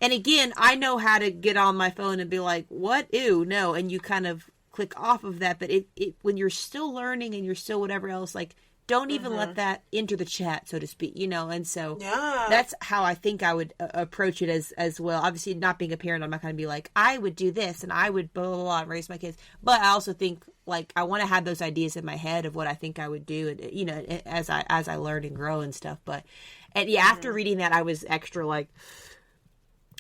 And again, I know how to get on my phone and be like, what? Ew, no. And you kind of click off of that. But it when you're still learning and you're still whatever else, like don't even let that enter the chat, so to speak, you know? And so that's how I think I would approach it as well. Obviously, not being a parent, I'm not going to be like, I would do this and I would blah, blah, blah, and raise my kids. But I also think, like, I want to have those ideas in my head of what I think I would do, and, you know, as I learn and grow and stuff. But, and after reading that, I was extra, like,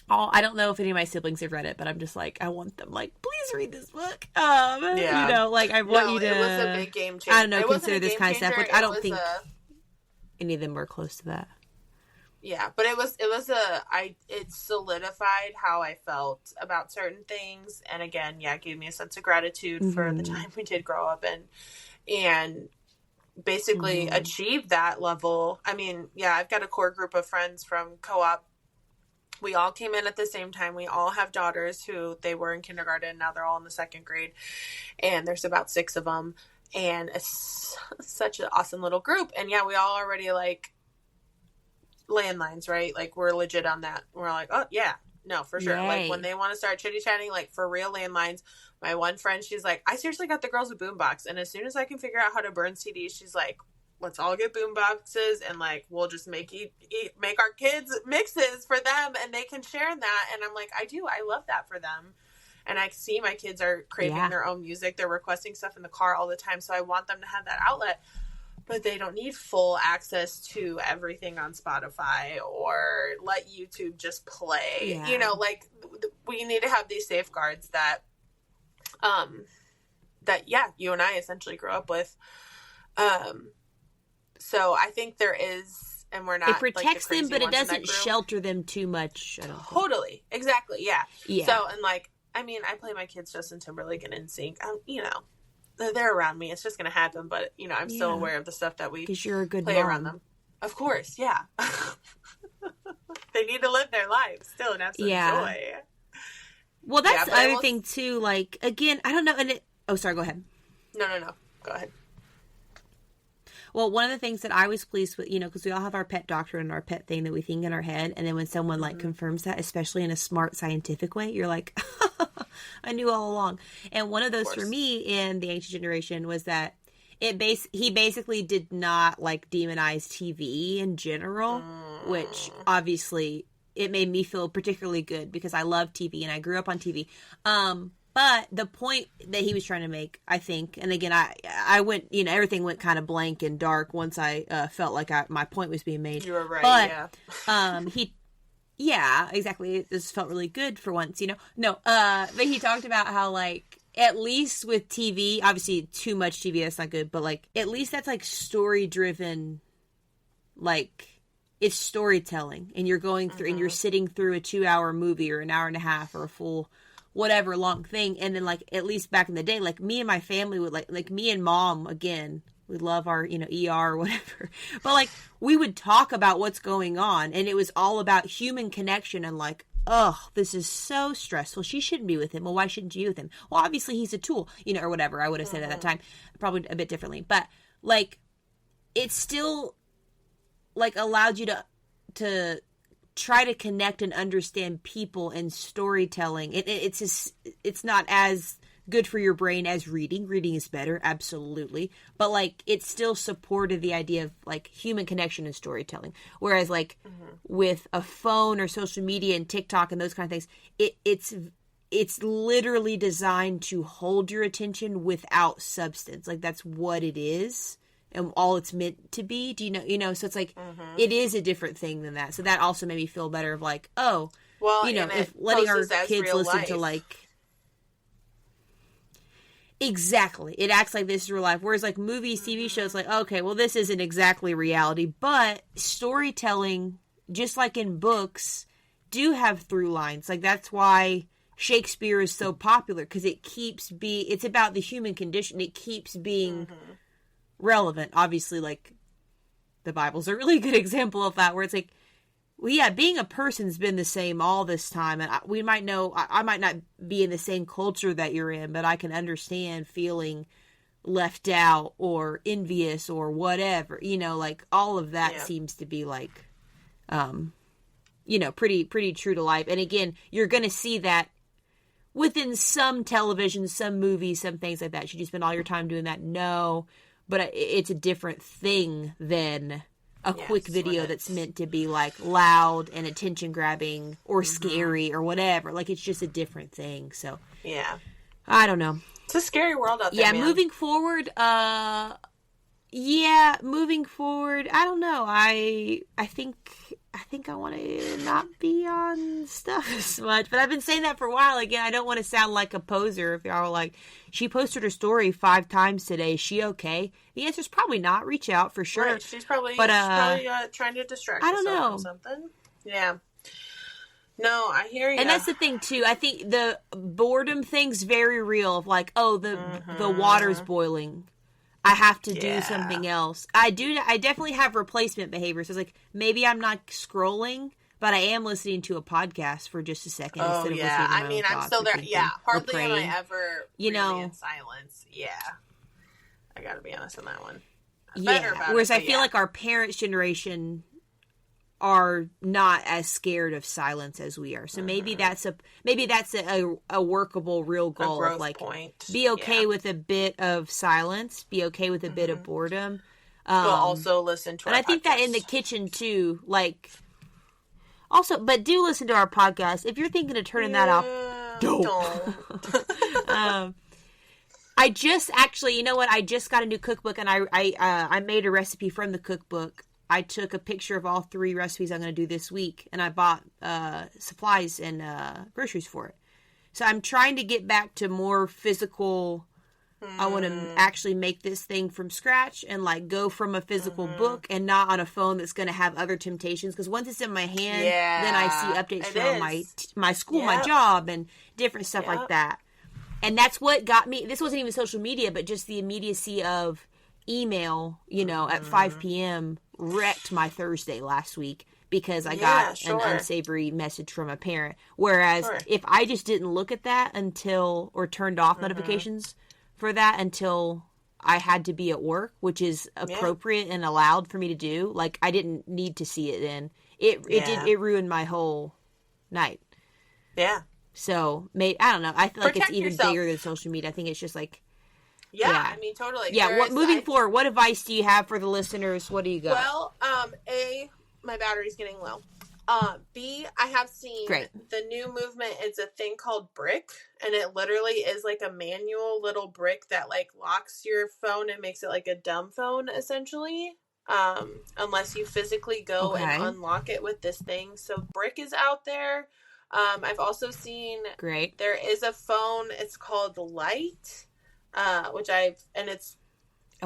I don't know if any of my siblings have read it, but I'm just like, I want them, like, please read this book. You know, like, I want you to, it was a big game changer. I don't know, consider this kind of stuff, which I don't think any of them were close to that. Yeah, but it solidified how I felt about certain things. And again, yeah, it gave me a sense of gratitude for the time we did grow up in and basically achieve that level. I mean, yeah, I've got a core group of friends from co-op. We all came in at the same time. We all have daughters who they were in kindergarten. Now they're all in the 2nd grade. And there's about 6 of them. And it's such an awesome little group. And yeah, we all already like landlines, right? Like we're legit on that. We're like, oh yeah, no, for sure. Yay. Like when they want to start chitty chatting, like for real landlines. My one friend, she's like, I seriously got the girls a boombox, and as soon as I can figure out how to burn CDs, she's like, let's all get boomboxes, and like we'll just make our kids mixes for them, and they can share in that. And I'm like, I love that for them. And I see my kids are craving their own music. They're requesting stuff in the car all the time, so I want them to have that outlet. But they don't need full access to everything on Spotify or let YouTube just play. Yeah. You know, like we need to have these safeguards that you and I essentially grew up with. So I think there is, and we're not. It protects like, them, but it doesn't shelter them too much. I don't think. Totally, exactly, yeah. Yeah. So and like, I mean, I play my kids Justin Timberlake and NSYNC. You know, they're around me. It's just going to happen. But you know, I'm still aware of the stuff that we because you're a good play mom. around them. Of course, yeah. They need to live their lives still and have some joy. Well, that's the other thing too. Like again, I don't know. And sorry, go ahead. No, go ahead. Well, one of the things that I was pleased with, you know, because we all have our pet doctrine and our pet thing that we think in our head, and then when someone like confirms that, especially in a smart scientific way, you're like, I knew all along. And one of those for me in the ancient generation was that he basically did not like demonize TV in general, which obviously it made me feel particularly good because I love TV and I grew up on TV. But the point that he was trying to make, I think, and again, I went, you know, everything went kind of blank and dark once I felt like my point was being made. You were right, but, yeah, exactly. It just felt really good for once, you know? No, but he talked about how, like, at least with TV, obviously too much TV, that's not good, but, like, at least that's, like, story-driven, like, it's storytelling, and you're going through, and you're sitting through a 2-hour movie or an hour and a half or a full whatever long thing. And then like at least back in the day, like me and my family would like me and mom, again, we love our, you know, ER or whatever, but like we would talk about what's going on, and it was all about human connection and like, oh, this is so stressful, she shouldn't be with him. Well, why shouldn't you be with him? Well, obviously he's a tool, you know, or whatever I would have said at that time, probably a bit differently, but like it still like allowed you to try to connect and understand people and storytelling. It's not as good for your brain as reading. Reading is better, absolutely. But like it still supported the idea of like human connection and storytelling. Whereas like with a phone or social media and TikTok and those kind of things, it's literally designed to hold your attention without substance. Like that's what it is. And all it's meant to be. Do you know, so it's like, it is a different thing than that. So that also made me feel better of like, oh, well, you know, if letting our kids listen to like, exactly. It acts like this is real life. Whereas like movies, TV shows, like, okay, well, this isn't exactly reality, but storytelling, just like in books, do have through lines. Like that's why Shakespeare is so popular, because it's about the human condition. It keeps being relevant. Obviously, like the Bible's a really good example of that, where it's like, well, yeah, being a person's been the same all this time, and we might know I might not be in the same culture that you're in, but I can understand feeling left out or envious or whatever, you know, like all of that seems to be like you know, pretty true to life. And again, you're gonna see that within some television, some movies, some things like that. Should you spend all your time doing that? No. But it's a different thing than a quick video that's meant to be like loud and attention grabbing or scary or whatever. Like it's just a different thing. So yeah, I don't know. It's a scary world out there. Yeah, man. moving forward, Yeah, moving forward, I don't know. I think I want to not be on stuff as much, but I've been saying that for a while. Again, I don't want to sound like a poser. If y'all are like, she posted her story 5 times today, is she okay? The answer is probably not. Reach out for sure. Right. She's probably trying to distract herself from something. Yeah. No, I hear you. And that's the thing too. I think the boredom thing's very real. Of like, oh, the water's boiling. I have to do something else. I definitely have replacement behavior. So it's like, maybe I'm not scrolling, but I am listening to a podcast for just a second instead of listening to my own I'm still there. Yeah. Hardly am I ever you know, in silence. Yeah. I gotta be honest on that one. Whereas I feel like our parents' generation are not as scared of silence as we are. So maybe that's a workable real goal of like point. Be okay with a bit of silence, be okay with a bit of boredom. But also listen to our And I think that in the kitchen too, like also, but do listen to our podcast. If you're thinking of turning that off, don't. I just actually, you know what? I just got a new cookbook and I made a recipe from the cookbook. I took a picture of all 3 recipes I'm going to do this week, and I bought supplies and groceries for it. So I'm trying to get back to more physical. I want to actually make this thing from scratch and like go from a physical book and not on a phone that's going to have other temptations. Because once it's in my hand, then I see updates from my school, my job, and different stuff like that. And that's what got me. This wasn't even social media, but just the immediacy of email, at 5 p.m. wrecked my Thursday last week because I got an unsavory message from a parent. Whereas if I just didn't look at that or turned off notifications for that until I had to be at work, which is appropriate and allowed for me to do, like I didn't need to see it then. It ruined my whole night. Yeah. So I don't know. I feel like it's even bigger than social media. I think it's just like, I mean, totally. Yeah, moving forward, what advice do you have for the listeners? What do you got? Well, A, my battery's getting low. B, I have seen the new movement. It's a thing called Brick, and it literally is like a manual little brick that like locks your phone and makes it like a dumb phone, essentially. Unless you physically go and unlock it with this thing. So Brick is out there. I've also seen there is a phone. It's called Light.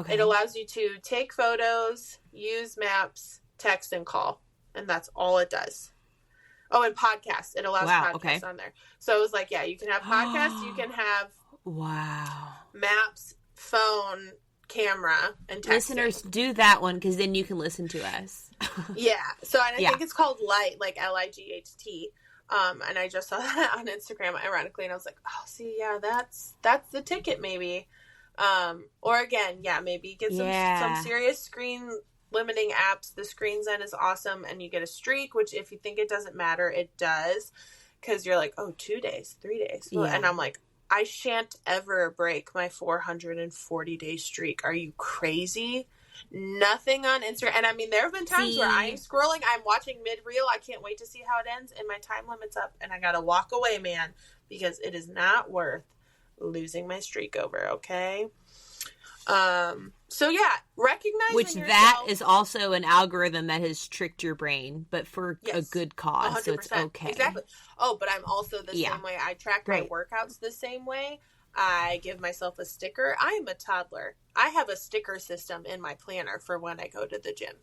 It allows you to take photos, use maps, text, and call. And that's all it does. Oh, and podcasts. It allows podcasts on there. So it was like, you can have podcasts, you can have maps, phone, camera, and texting. Listeners, do that one because then you can listen to us. So I think it's called Light, like Light. And I just saw that on Instagram, ironically, and I was like, oh, see, that's the ticket, maybe. Or again, maybe get some serious screen limiting apps. The Screen Zen is awesome, and you get a streak, which if you think it doesn't matter, it does, because you're like, 2 days, 3 days. And I'm like, I shan't ever break my 440-day streak. Are you crazy? Nothing on Instagram. And I mean, there have been times where I'm scrolling, I'm watching mid-reel, I can't wait to see how it ends, and my time limit's up, and I gotta walk away, man, because it is not worth losing my streak over, okay? Recognizing which yourself, that is also an algorithm that has tricked your brain, but for a good cause, 100%. So it's okay. Exactly. Oh, but I'm also the same way. I track my workouts the same way. I give myself a sticker. I am a toddler. I have a sticker system in my planner for when I go to the gym.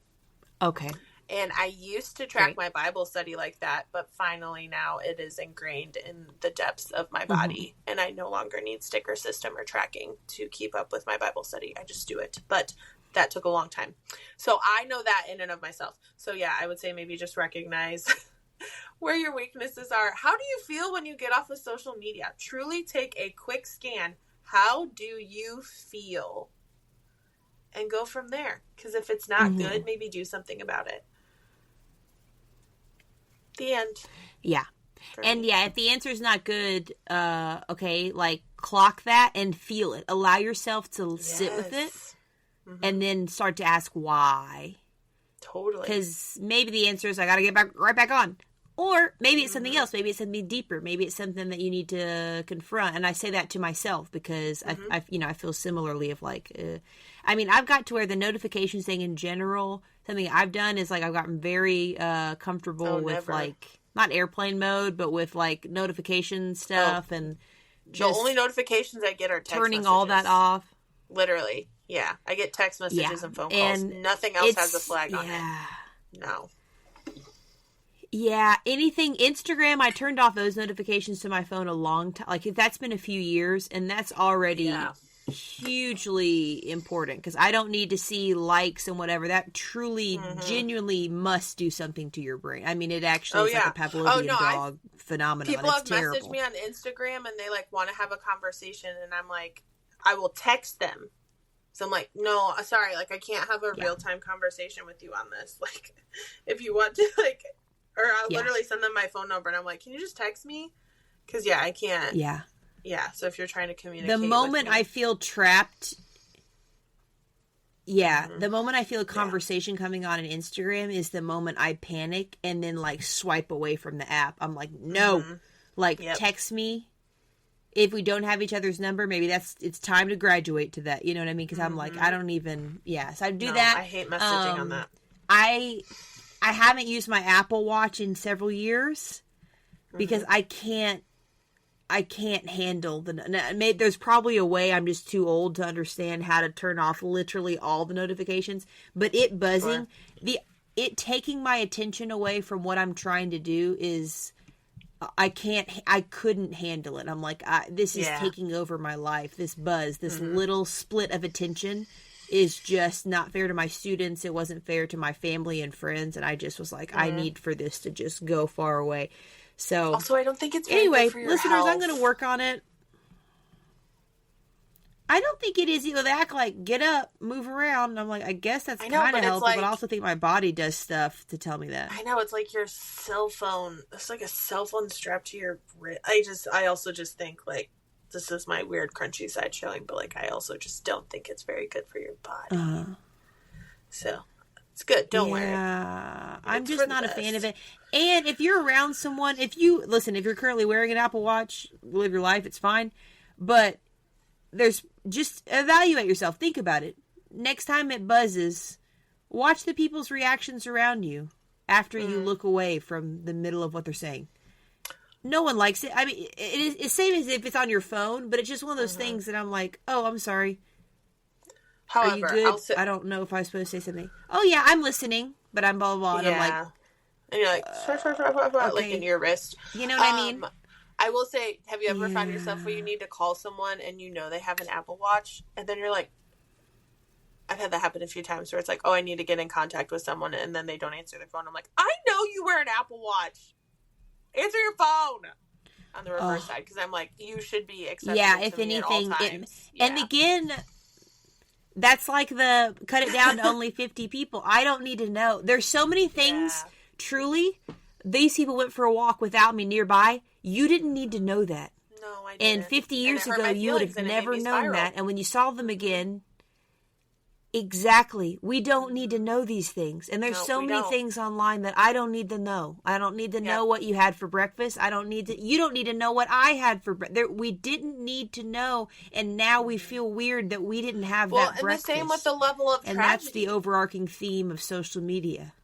Okay. And I used to track my Bible study like that, but finally now it is ingrained in the depths of my body, and I no longer need sticker system or tracking to keep up with my Bible study. I just do it. But that took a long time. So I know that in and of myself. So I would say maybe just recognize where your weaknesses are. How do you feel when you get off of social media? Truly take a quick scan. How do you feel? And go from there. Because if it's not good, maybe do something about it. The end. Yeah. And if the answer is not good, clock that and feel it. Allow yourself to sit with it and then start to ask why. Totally. Because maybe the answer is I got to get right back on. Or maybe it's something else. Maybe it's something deeper. Maybe it's something that you need to confront. And I say that to myself because I feel similarly of like, I've got to where the notifications thing in general, something I've done is like I've gotten very comfortable with like, not airplane mode, but with like notification stuff and just the only notifications I get are text turning messages. all that off. Literally. Yeah. I get text messages and phone calls. And nothing else has a flag on it. No. Yeah, anything Instagram, I turned off those notifications to my phone a long time. Like, that's been a few years, and that's already hugely important because I don't need to see likes and whatever. That truly, genuinely must do something to your brain. I mean, it actually is like a Pavlovian dog phenomenon. People have terrible. messaged me on Instagram, and they, like, want to have a conversation, and I'm like, I will text them. So I'm like, no, sorry, like, I can't have a real-time conversation with you on this. Like, if you want to, like... Or I'll literally send them my phone number, and I'm like, can you just text me? Because, I can't. Yeah. Yeah, so if you're trying to communicate the moment I feel trapped... Yeah, the moment I feel a conversation coming on Instagram is the moment I panic and then, like, swipe away from the app. I'm like, no. Like, text me. If we don't have each other's number, maybe it's time to graduate to that. You know what I mean? Because I'm like, I don't even... Yeah, so I do that. I hate messaging on that. I haven't used my Apple Watch in several years because I can't handle there's probably a way. I'm just too old to understand how to turn off literally all the notifications, but it buzzing, it taking my attention away from what I'm trying to do is, I couldn't handle it. I'm like, this is taking over my life. This buzz, this little split of attention is just not fair to my students. It wasn't fair to my family and friends. And I just was like, I need for this to just go far away. So also, I don't think it's very good for your listeners, health. I'm going to work on it. I don't think it is. They act like, get up, move around. And I'm like, I guess that's kind of helpful, but I also think my body does stuff to tell me that. I know, it's like your cell phone. It's like a cell phone strapped to your wrist. I also just think, like, this is my weird crunchy side showing, but, like, I also just don't think it's very good for your body. So, it's good. Don't wear it. Yeah, I'm just not a fan of it. And if you're around someone, if you're currently wearing an Apple Watch, live your life, it's fine. But just evaluate yourself. Think about it. Next time it buzzes, watch the people's reactions around you after you look away from the middle of what they're saying. No one likes it. I mean, it's the same as if it's on your phone, but it's just one of those things that I'm like, oh, I'm sorry. However, are you good? I don't know if I was supposed to say something. Oh, yeah, I'm listening, but I'm blah, blah, blah. And I'm like... And you're like, like in your wrist. You know what I mean? I will say, have you ever found yourself where you need to call someone and you know they have an Apple Watch, and then you're like, I've had that happen a few times where it's like, oh, I need to get in contact with someone, and then they don't answer their phone. I'm like, I know you wear an Apple Watch. Answer your phone on the reverse side, because I'm like, you should be accepting if to me anything, at all times. And again, that's like the cut it down to only 50 people. I don't need to know. There's so many things, truly, these people went for a walk without me nearby. You didn't need to know that. No, I didn't. And 50 years ago, you would have never known that. And when you saw them again... Exactly. We don't need to know these things. And there's so many things online that I don't need to know. I don't need to know what you had for breakfast. You don't need to know what I had for breakfast. We didn't need to know. And now we feel weird that we didn't have that breakfast. And the same with the level of tragedy. And that's the overarching theme of social media.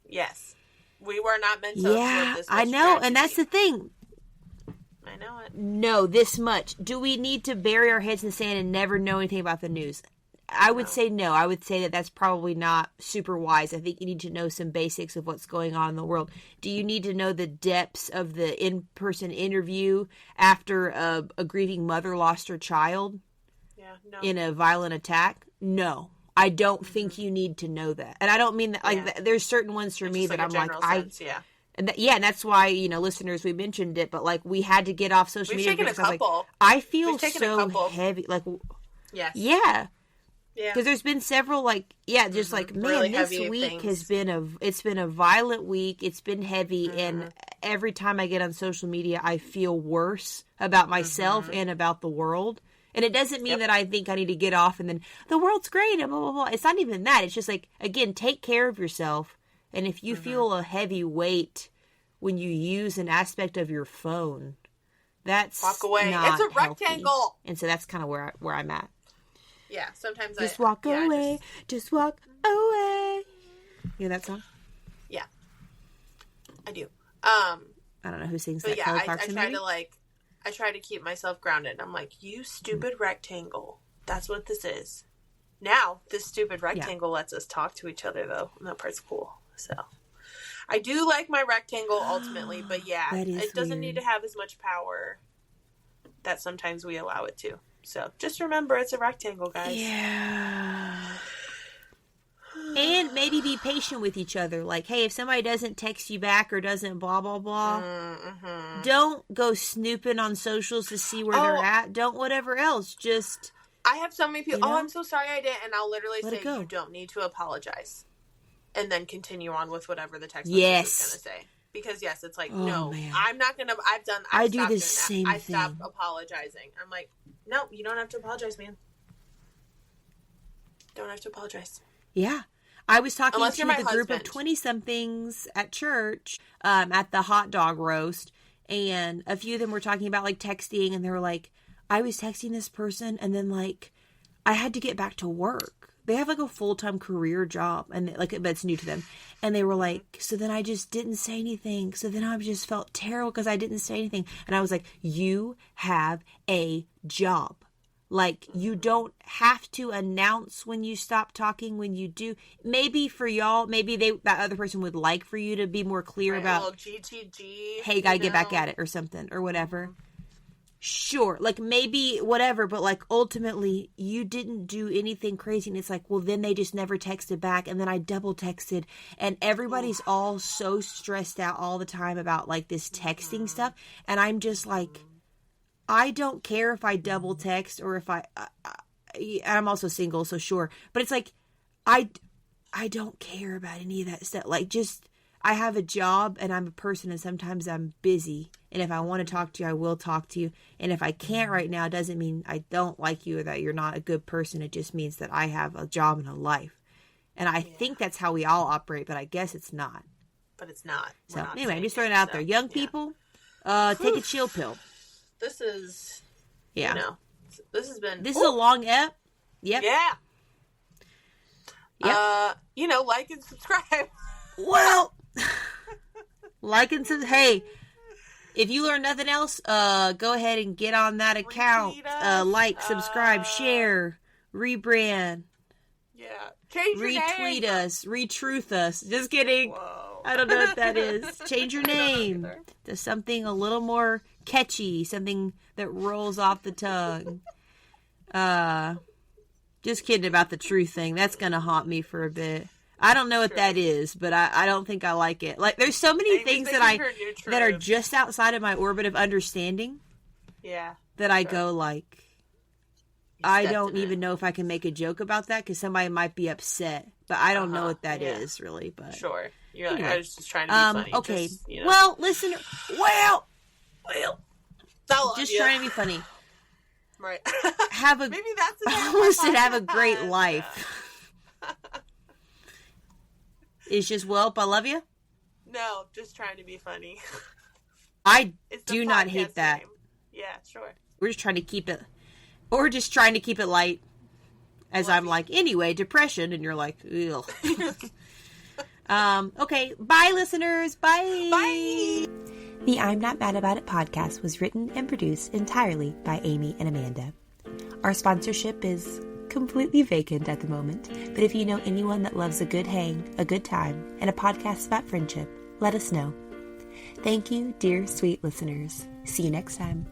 Yes. We were not meant to absorb this much I know. tragedy. And that's the thing. I know it. No, this much. Do we need to bury our heads in the sand and never know anything about the news? I would say no. I would say that that's probably not super wise. I think you need to know some basics of what's going on in the world. Do you need to know the depths of the in-person interview after a grieving mother lost her child in a violent attack? No. I don't think you need to know that. And I don't mean that, like, there's certain ones for me that I'm like, and that's why, listeners, we mentioned it, but, like, we had to get off social media. We've taken a couple. I feel so heavy. Like, yeah. Because there's been several, like, just like, man, really this week has been a violent week. It's been heavy. And every time I get on social media, I feel worse about myself and about the world. And it doesn't mean that I think I need to get off and then the world's great and blah, blah, blah. It's not even that. It's just like, again, take care of yourself. And if you feel a heavy weight when you use an aspect of your phone. That's walk away. Not it's a rectangle. Healthy. And so that's kind of where I'm at. Yeah, sometimes just walk away. Just walk away. You know that song? Yeah, I do. I don't know who sings that. Yeah, I try to keep myself grounded. I'm like, you stupid rectangle. That's what this is. Now, this stupid rectangle lets us talk to each other, though, and that part's cool. So, I do like my rectangle ultimately, but yeah, it doesn't need to have as much power that sometimes we allow it to. So, just remember, it's a rectangle, guys. Yeah. And maybe be patient with each other. Like, hey, if somebody doesn't text you back or doesn't blah, blah, blah, don't go snooping on socials to see where they're at. Don't whatever else. Just... I have so many people, I'm so sorry I didn't. And I'll literally say, you don't need to apologize. And then continue on with whatever the text message is going to say. Because, yes, it's like, man. I'm not going to, I do the same thing. I stopped apologizing. I'm like, no, you don't have to apologize, man. Don't have to apologize. Yeah. I was talking to the group of 20-somethings at church at the hot dog roast, and a few of them were talking about, like, texting, and they were like, I was texting this person, and then, like, I had to get back to work. They have, like, a full-time career job, and, like, but it's new to them. And they were like, so then I just didn't say anything. So then I just felt terrible because I didn't say anything. And I was like, you have a job. Like, you don't have to announce when you stop talking, when you do. Maybe for y'all, maybe that other person would like for you to be more clear about, GTG, hey, gotta get back at it or something or whatever. Sure, like maybe whatever, but like ultimately you didn't do anything crazy. And it's like, well, then they just never texted back. And then I double texted, and everybody's all so stressed out all the time about like this texting stuff. And I'm just like, I don't care if I double text or if I'm also single, so sure. But it's like, I don't care about any of that stuff. Like, just, I have a job and I'm a person, and sometimes I'm busy. And if I want to talk to you, I will talk to you. And if I can't right now, it doesn't mean I don't like you or that you're not a good person. It just means that I have a job and a life. And I think that's how we all operate, but I guess it's not. But it's not. So anyway, I'm just throwing it out there. Young people, take a chill pill. This is, this is a long ep. Yep. Yeah. Yep. Like and subscribe. Well, like and subscribe. Hey, if you learn nothing else, go ahead and get on that account. Like, subscribe, share, rebrand. Yeah. Change your retweet name. us, retruth us. Just kidding. Whoa. I don't know what that is. Change your name to something a little more catchy, something that rolls off the tongue. Just kidding about the truth thing. That's going to haunt me for a bit. I don't know what that is, but I don't think I like it. Like, there's so many things that are just outside of my orbit of understanding. Yeah. That I go like, I don't even know if I can make a joke about that because somebody might be upset, but I don't know what that is really. But sure, you're like, I was just trying to be funny. Okay, just, well, listen, just you. trying to be funny. Right. Maybe that's I almost said have a great life. It's just, I love you. No, just trying to be funny. I do not hate that. Name. Yeah, sure. We're just trying to keep it. Or just trying to keep it light. As I'm like, anyway, depression. And you're like, ugh. Okay. Bye, listeners. Bye. Bye. The I'm Not Mad About It podcast was written and produced entirely by Amy and Amanda. Our sponsorship is completely vacant at the moment. But if you know anyone that loves a good hang, a good time, and a podcast about friendship, let us know. Thank you, dear sweet listeners. See you next time.